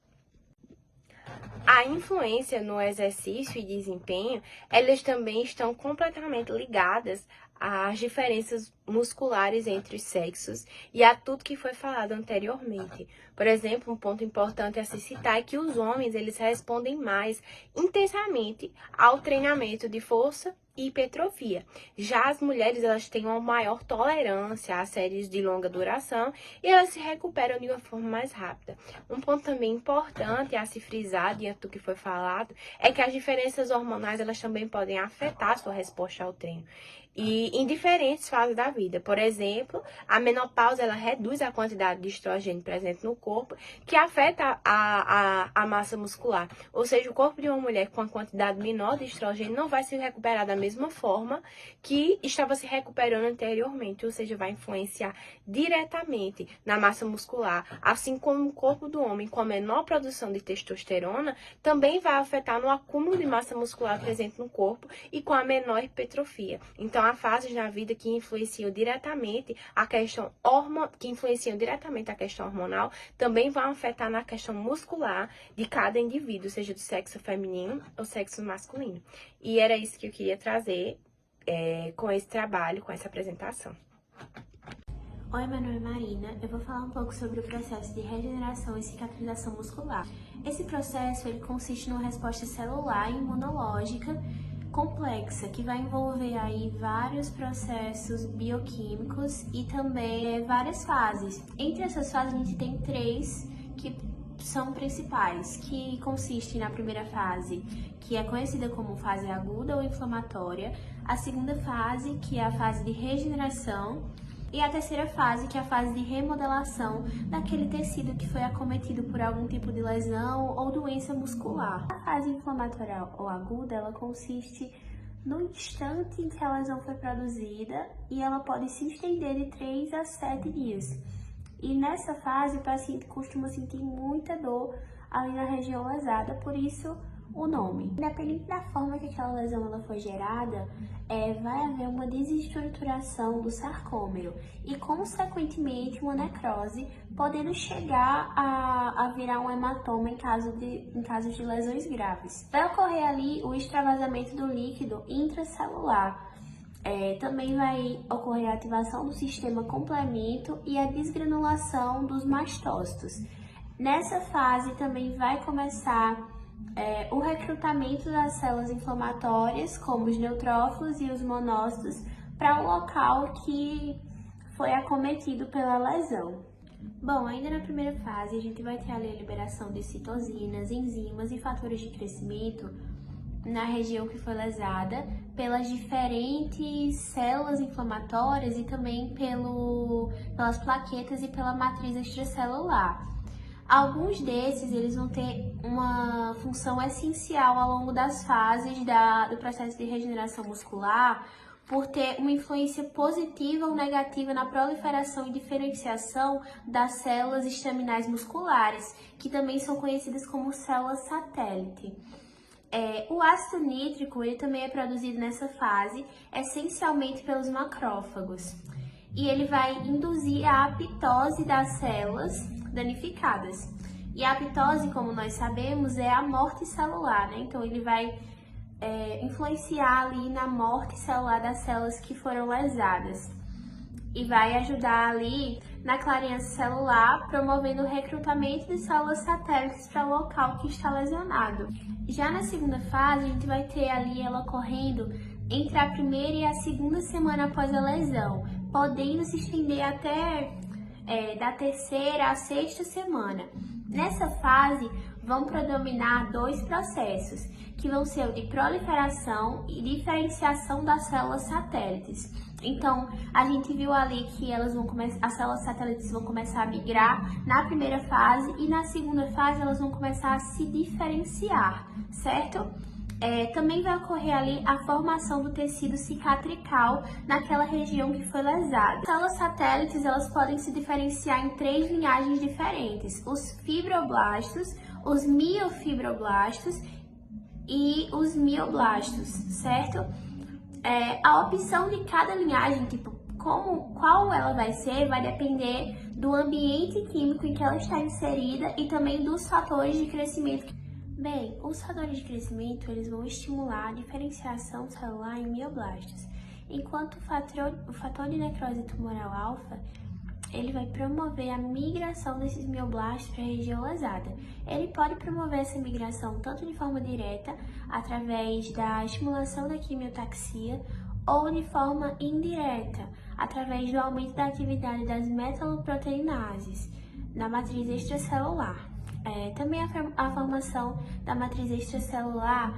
A influência no exercício e desempenho, elas também estão completamente ligadas às diferenças musculares entre os sexos e a tudo que foi falado anteriormente. Por exemplo, um ponto importante a se citar é que os homens eles respondem mais intensamente ao treinamento de força e hipertrofia. Já as mulheres, elas têm uma maior tolerância a séries de longa duração e elas se recuperam de uma forma mais rápida. Um ponto também importante a se frisar, diante do que foi falado, é que as diferenças hormonais, elas também podem afetar a sua resposta ao treino. E em diferentes fases da vida. Por exemplo, a menopausa, ela reduz a quantidade de estrogênio presente no corpo, que afeta a massa muscular. Ou seja, o corpo de uma mulher com uma quantidade menor de estrogênio não vai se recuperar da mesma forma que estava se recuperando anteriormente. Ou seja, vai influenciar diretamente na massa muscular. Assim como o corpo do homem com a menor produção de testosterona também vai afetar no acúmulo de massa muscular presente no corpo e com a menor hipertrofia. Então, há fases na vida que influenciam diretamente a questão hormonal, também vão afetar na questão muscular de cada indivíduo, seja do sexo feminino ou sexo masculino. E era isso que eu queria trazer com esse trabalho, com essa apresentação. Oi, meu nome é Marina. Eu vou falar um pouco sobre o processo de regeneração e cicatrização muscular. Esse processo ele consiste numa resposta celular e imunológica complexa, que vai envolver aí vários processos bioquímicos e também várias fases. Entre essas fases, a gente tem 3 que são principais, que consistem na primeira fase, que é conhecida como fase aguda ou inflamatória, a segunda fase, que é a fase de regeneração, e a terceira fase, que é a fase de remodelação daquele tecido que foi acometido por algum tipo de lesão ou doença muscular. A fase inflamatória ou aguda, ela consiste no instante em que a lesão foi produzida e ela pode se estender de 3 a 7 dias. E nessa fase, o paciente costuma sentir muita dor ali na região lesada, por isso o nome. Independente da forma que aquela lesão ela foi gerada, vai haver uma desestruturação do sarcômero e, consequentemente, uma necrose, podendo chegar a virar um hematoma em casos de lesões graves. Vai ocorrer ali o extravasamento do líquido intracelular. Também vai ocorrer a ativação do sistema complemento e a desgranulação dos mastócitos. Nessa fase também vai começar o recrutamento das células inflamatórias, como os neutrófilos e os monócitos, para o local que foi acometido pela lesão. Bom, ainda na primeira fase, a gente vai ter ali a liberação de citosinas, enzimas e fatores de crescimento na região que foi lesada, pelas diferentes células inflamatórias e também pelas plaquetas e pela matriz extracelular. Alguns desses, eles vão ter uma função essencial ao longo das fases do processo de regeneração muscular, por ter uma influência positiva ou negativa na proliferação e diferenciação das células estaminais musculares, que também são conhecidas como células satélite. O ácido nítrico, ele também é produzido nessa fase, essencialmente pelos macrófagos. E ele vai induzir a apoptose das células danificadas. E a apoptose, como nós sabemos, é a morte celular, né? Então, ele vai influenciar ali na morte celular das células que foram lesadas. E vai ajudar ali na clareança celular, promovendo o recrutamento de células satélites para o local que está lesionado. Já na segunda fase, a gente vai ter ali ela ocorrendo entre a primeira e a segunda semana após a lesão, podendo se estender até da terceira à sexta semana. Nessa fase, vão predominar 2 processos, que vão ser o de proliferação e diferenciação das células satélites. Então, a gente viu ali que as células satélites vão começar a migrar na primeira fase e na segunda fase elas vão começar a se diferenciar, certo? Também vai ocorrer ali a formação do tecido cicatrical naquela região que foi lesada. As células satélites, elas podem se diferenciar em 3 linhagens diferentes: os fibroblastos, os miofibroblastos e os mioblastos, certo? A opção de cada linhagem, qual ela vai ser, vai depender do ambiente químico em que ela está inserida e também dos fatores de crescimento. Bem, os fatores de crescimento, eles vão estimular a diferenciação celular em mioblastos, enquanto o fator de necrose tumoral alfa, ele vai promover a migração desses mioblastos para a região lesada. Ele pode promover essa migração tanto de forma direta, através da estimulação da quimiotaxia, ou de forma indireta, através do aumento da atividade das metaloproteinases na matriz extracelular. Também a formação da matriz extracelular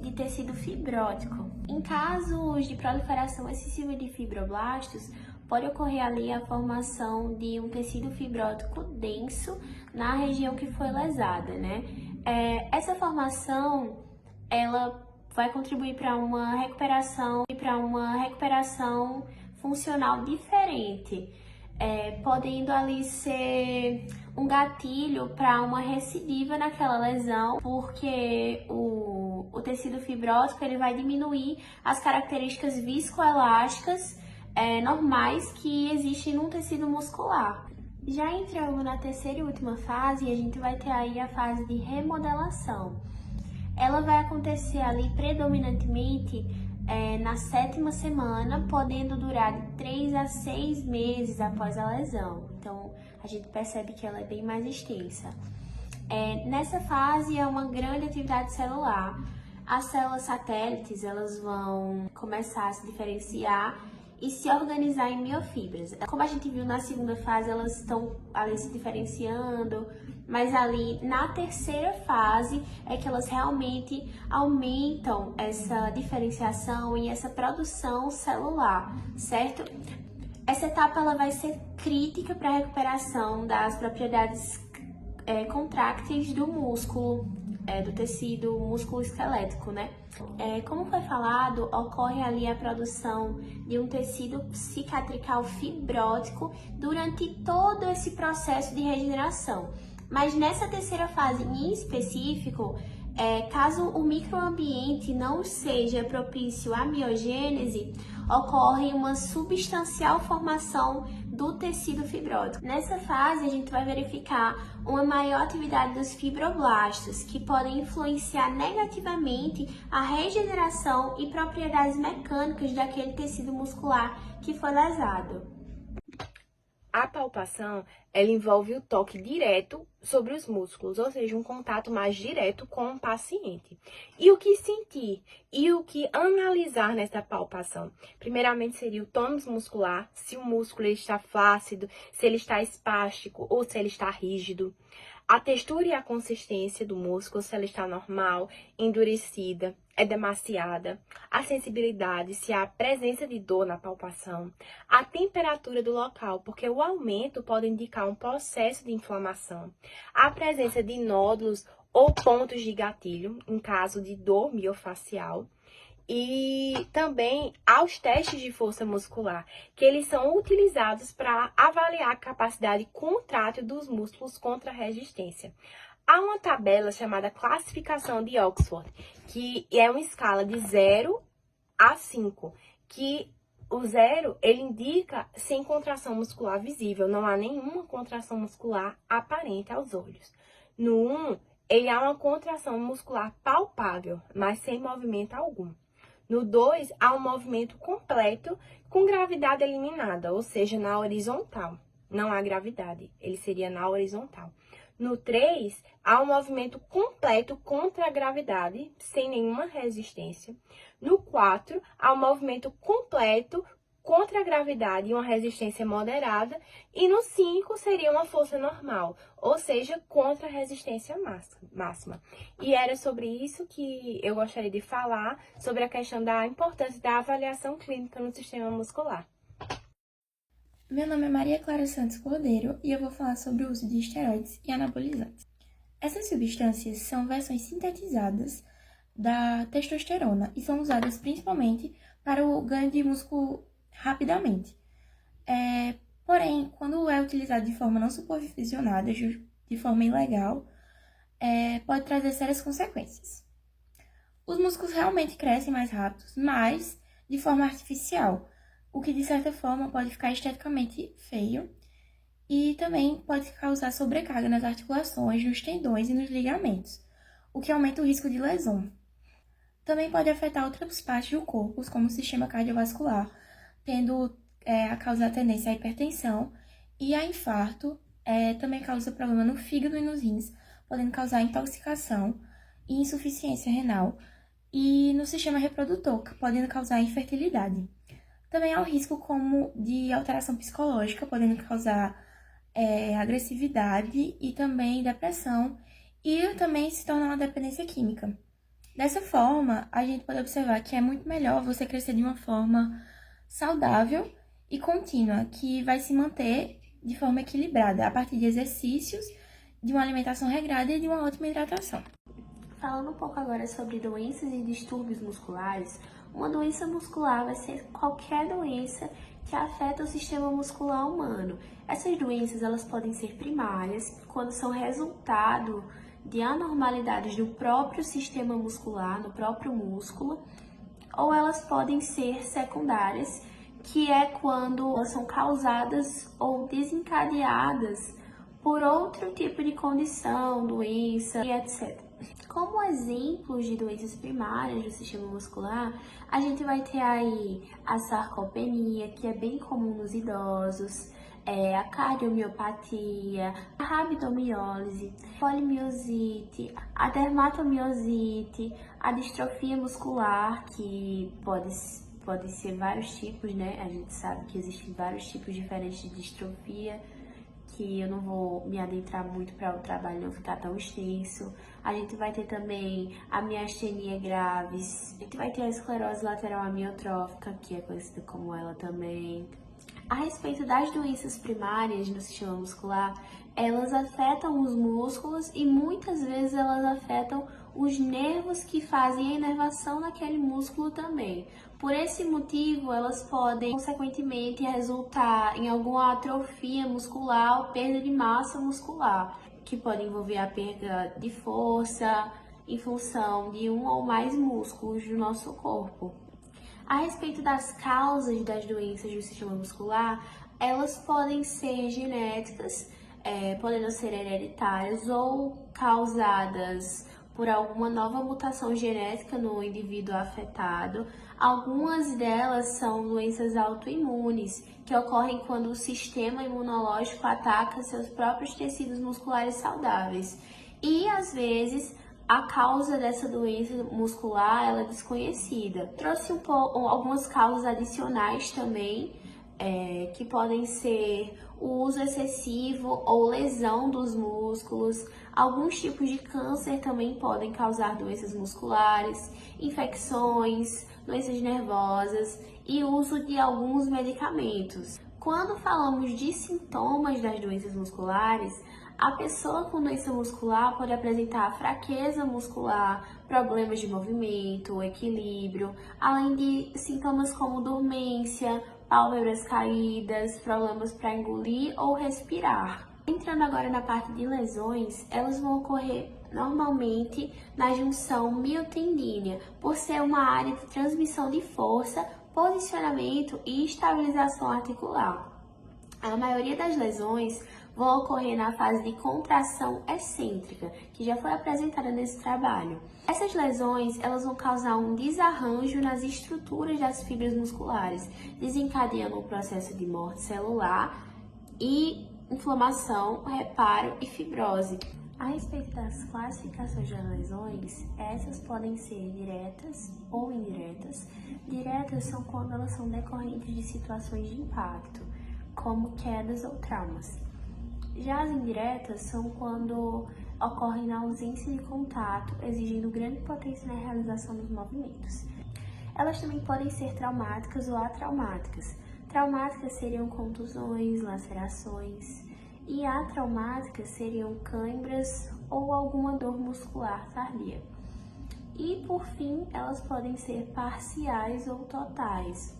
de tecido fibrótico. Em casos de proliferação excessiva de fibroblastos, pode ocorrer ali a formação de um tecido fibrótico denso na região que foi lesada, né? Essa formação, ela vai contribuir para uma recuperação funcional diferente, podendo ali ser um gatilho para uma recidiva naquela lesão, porque o tecido fibrótico ele vai diminuir as características viscoelásticas normais que existem num tecido muscular. Já entrando na terceira e última fase, a gente vai ter aí a fase de remodelação. Ela vai acontecer ali predominantemente na 7ª semana, podendo durar de 3 a 6 meses após a lesão. Então, a gente percebe que ela é bem mais extensa. Nessa fase, é uma grande atividade celular. As células satélites, elas vão começar a se diferenciar e se organizar em miofibras. Como a gente viu na segunda fase, elas estão ali se diferenciando, mas ali na terceira fase é que elas realmente aumentam essa diferenciação e essa produção celular, certo? Essa etapa ela vai ser crítica para a recuperação das propriedades contrácteis do músculo, do tecido músculo-esquelético, né? Como foi falado, ocorre ali a produção de um tecido cicatrical fibrótico durante todo esse processo de regeneração. Mas nessa terceira fase em específico, caso o microambiente não seja propício à miogênese, ocorre uma substancial formação do tecido fibrótico. Nessa fase, a gente vai verificar uma maior atividade dos fibroblastos, que podem influenciar negativamente a regeneração e propriedades mecânicas daquele tecido muscular que foi lesado. A palpação, ela envolve o toque direto sobre os músculos, ou seja, um contato mais direto com o paciente. E o que sentir e o que analisar nessa palpação? Primeiramente seria o tônus muscular, se o músculo está flácido, se ele está espástico ou se ele está rígido. A textura e a consistência do músculo, se ela está normal, endurecida, demasiada. A sensibilidade, se há presença de dor na palpação. A temperatura do local, porque o aumento pode indicar um processo de inflamação. A presença de nódulos ou pontos de gatilho, em caso de dor miofacial. E também aos testes de força muscular, que eles são utilizados para avaliar a capacidade contrátil dos músculos contra a resistência. Há uma tabela chamada classificação de Oxford, que é uma escala de 0 a 5, que o 0 ele indica sem contração muscular visível, não há nenhuma contração muscular aparente aos olhos. No 1, ele há uma contração muscular palpável, mas sem movimento algum. No 2, há um movimento completo com gravidade eliminada, ou seja, na horizontal. Não há gravidade, ele seria na horizontal. No 3, há um movimento completo contra a gravidade, sem nenhuma resistência. No 4, há um movimento completo contra a gravidade e uma resistência moderada. E no 5, seria uma força normal, ou seja, contra a resistência máxima. E era sobre isso que eu gostaria de falar, sobre a questão da importância da avaliação clínica no sistema muscular. Meu nome é Maria Clara Santos Cordeiro e eu vou falar sobre o uso de esteroides e anabolizantes. Essas substâncias são versões sintetizadas da testosterona e são usadas principalmente para o ganho de músculo rapidamente. Porém, quando é utilizado de forma não supervisionada, de forma ilegal, pode trazer sérias consequências. Os músculos realmente crescem mais rápidos, mas de forma artificial, o que de certa forma pode ficar esteticamente feio e também pode causar sobrecarga nas articulações, nos tendões e nos ligamentos, o que aumenta o risco de lesão. Também pode afetar outras partes do corpo, como o sistema cardiovascular, tendo a causar tendência à hipertensão E a infarto também causa problema no fígado e nos rins, podendo causar intoxicação e insuficiência renal, e no sistema reprodutor, podendo causar infertilidade. Também há o risco como de alteração psicológica, podendo causar agressividade e também depressão, e também se tornar uma dependência química. Dessa forma, a gente pode observar que é muito melhor você crescer de uma forma saudável e contínua, que vai se manter de forma equilibrada, a partir de exercícios, de uma alimentação regrada e de uma ótima hidratação. Falando um pouco agora sobre doenças e distúrbios musculares, uma doença muscular vai ser qualquer doença que afeta o sistema muscular humano. Essas doenças elas podem ser primárias, quando são resultado de anormalidades do próprio sistema muscular, no próprio músculo, ou elas podem ser secundárias, que é quando elas são causadas ou desencadeadas por outro tipo de condição, doença e etc. Como exemplos de doenças primárias do sistema muscular, a gente vai ter aí a sarcopenia, que é bem comum nos idosos, a cardiomiopatia, a rabdomiólise, polimiosite, a dermatomiosite, a distrofia muscular, que pode ser vários tipos, né? A gente sabe que existem vários tipos diferentes de distrofia, que eu não vou me adentrar muito para o trabalho não ficar tão extenso. A gente vai ter também a miastenia graves, a gente vai ter a esclerose lateral amiotrófica, que é conhecida como ela também. A respeito das doenças primárias no sistema muscular, elas afetam os músculos e muitas vezes elas afetam os nervos que fazem a inervação naquele músculo também. Por esse motivo, elas podem, consequentemente, resultar em alguma atrofia muscular ou perda de massa muscular, que pode envolver a perda de força em função de um ou mais músculos do nosso corpo. A respeito das causas das doenças do sistema muscular, elas podem ser genéticas, podendo ser hereditárias ou causadas por alguma nova mutação genética no indivíduo afetado. Algumas delas são doenças autoimunes, que ocorrem quando o sistema imunológico ataca seus próprios tecidos musculares saudáveis. E, às vezes, a causa dessa doença muscular ela é desconhecida. Trouxe algumas causas adicionais também, que podem ser o uso excessivo ou lesão dos músculos. Alguns tipos de câncer também podem causar doenças musculares, infecções, doenças nervosas e uso de alguns medicamentos. Quando falamos de sintomas das doenças musculares, a pessoa com doença muscular pode apresentar fraqueza muscular, problemas de movimento, equilíbrio, além de sintomas como dormência, pálpebras caídas, problemas para engolir ou respirar. Entrando agora na parte de lesões, elas vão ocorrer normalmente na junção miotendínea, por ser uma área de transmissão de força, posicionamento e estabilização articular. A maioria das lesões vão ocorrer na fase de contração excêntrica, que já foi apresentada nesse trabalho. Essas lesões, elas vão causar um desarranjo nas estruturas das fibras musculares, desencadeando um processo de morte celular e inflamação, reparo e fibrose. A respeito das classificações das lesões, essas podem ser diretas ou indiretas. Diretas são quando elas são decorrentes de situações de impacto, como quedas ou traumas. Já as indiretas são quando ocorrem na ausência de contato, exigindo grande potência na realização dos movimentos. Elas também podem ser traumáticas ou atraumáticas. Traumáticas seriam contusões, lacerações, e atraumáticas seriam cãibras ou alguma dor muscular tardia. E, por fim, elas podem ser parciais ou totais.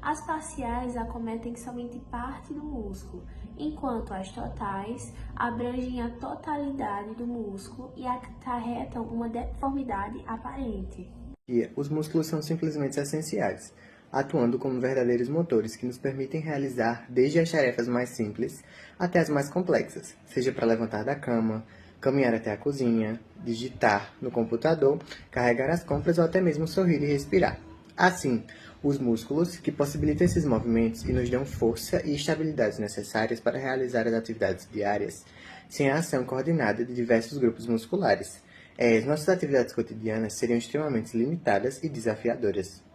As parciais acometem somente parte do músculo, enquanto as totais abrangem a totalidade do músculo e acarretam uma deformidade aparente. E os músculos são simplesmente essenciais, atuando como verdadeiros motores que nos permitem realizar desde as tarefas mais simples até as mais complexas, seja para levantar da cama, caminhar até a cozinha, digitar no computador, carregar as compras ou até mesmo sorrir e respirar. Assim, os músculos, que possibilitam esses movimentos e nos dão força e estabilidade necessárias para realizar as atividades diárias, sem a ação coordenada de diversos grupos musculares. Nossas atividades cotidianas seriam extremamente limitadas e desafiadoras.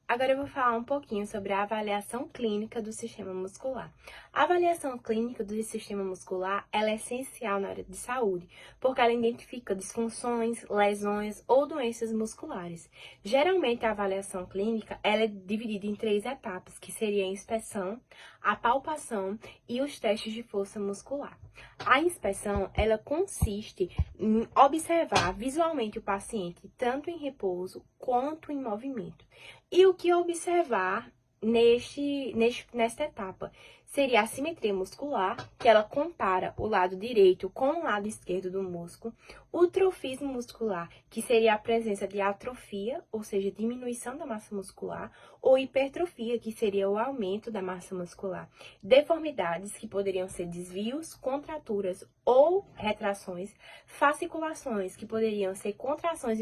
Agora eu vou falar um pouquinho sobre a avaliação clínica do sistema muscular. A avaliação clínica do sistema muscular ela é essencial na área de saúde, porque ela identifica disfunções, lesões ou doenças musculares. Geralmente, a avaliação clínica ela é dividida em 3 etapas, que seriam a inspeção, a palpação e os testes de força muscular. A inspeção ela consiste em observar visualmente o paciente, tanto em repouso quanto em movimento. E o que observar nesta etapa seria a simetria muscular, que ela compara o lado direito com o lado esquerdo do músculo, o trofismo muscular, que seria a presença de atrofia, ou seja, diminuição da massa muscular, ou hipertrofia, que seria o aumento da massa muscular, deformidades, que poderiam ser desvios, contraturas ou retrações, fasciculações, que poderiam ser contrações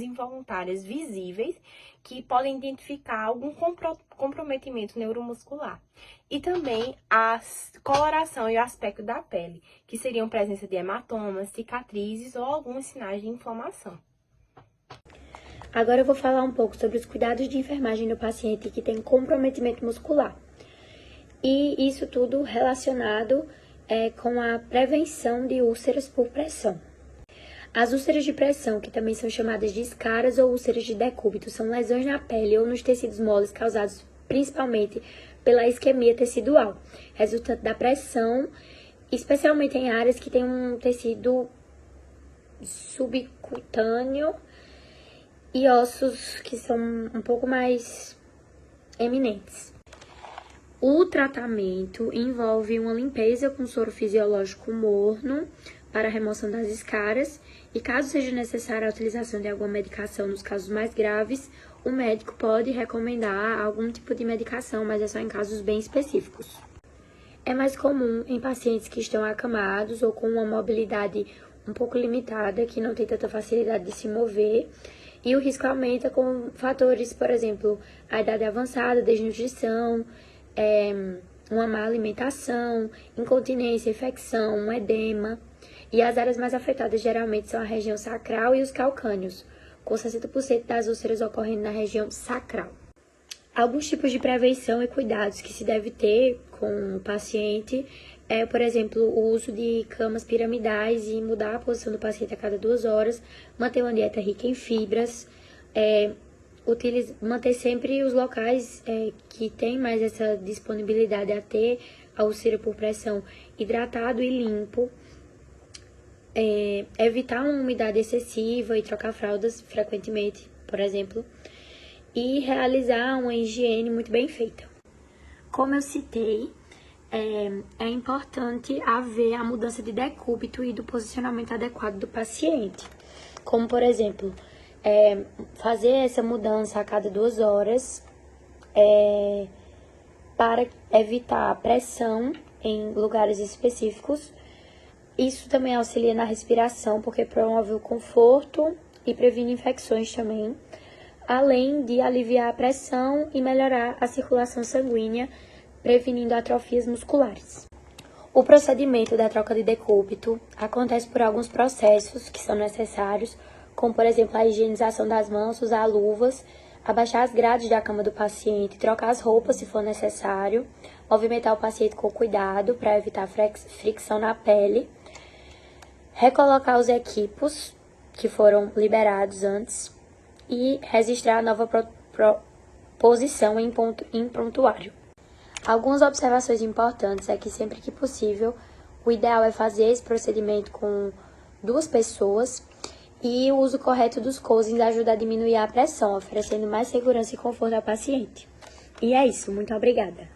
involuntárias visíveis que podem identificar algum comprometimento neuromuscular. E também a coloração e o aspecto da pele, que seriam presença de hematomas, cicatrizes ou alguns sinais de inflamação. Agora eu vou falar um pouco sobre os cuidados de enfermagem do paciente que tem comprometimento muscular. E isso tudo relacionado com a prevenção de úlceras por pressão. As úlceras de pressão, que também são chamadas de escaras ou úlceras de decúbito, são lesões na pele ou nos tecidos moles causados principalmente pela isquemia tecidual, resultante da pressão, especialmente em áreas que têm um tecido subcutâneo e ossos que são um pouco mais eminentes. O tratamento envolve uma limpeza com soro fisiológico morno para a remoção das escaras e, caso seja necessária a utilização de alguma medicação nos casos mais graves, o médico pode recomendar algum tipo de medicação, mas é só em casos bem específicos. É mais comum em pacientes que estão acamados ou com uma mobilidade um pouco limitada, que não tem tanta facilidade de se mover, e o risco aumenta com fatores, por exemplo, a idade avançada, desnutrição, uma má alimentação, incontinência, infecção, um edema. E as áreas mais afetadas geralmente são a região sacral e os calcâneos, com 60% das úlceras ocorrendo na região sacral. Alguns tipos de prevenção e cuidados que se deve ter com o paciente por exemplo, o uso de camas piramidais e mudar a posição do paciente a cada 2 horas, manter uma dieta rica em fibras, manter sempre os locais que tem mais essa disponibilidade a ter a úlcera por pressão hidratado e limpo, evitar uma umidade excessiva e trocar fraldas frequentemente, por exemplo, e realizar uma higiene muito bem feita. Como eu citei, é importante haver a mudança de decúbito e do posicionamento adequado do paciente, como, por exemplo, fazer essa mudança a cada 2 horas para evitar a pressão em lugares específicos. Isso também auxilia na respiração, porque promove o conforto e previne infecções também, além de aliviar a pressão e melhorar a circulação sanguínea, prevenindo atrofias musculares. O procedimento da troca de decúbito acontece por alguns processos que são necessários, como, por exemplo, a higienização das mãos, usar luvas, abaixar as grades da cama do paciente, trocar as roupas se for necessário, movimentar o paciente com cuidado para evitar fricção na pele, recolocar os equipos que foram liberados antes e registrar a nova posição em prontuário. Algumas observações importantes é que sempre que possível, o ideal é fazer esse procedimento com 2 pessoas e o uso correto dos cousins ajuda a diminuir a pressão, oferecendo mais segurança e conforto ao paciente. E é isso, muito obrigada!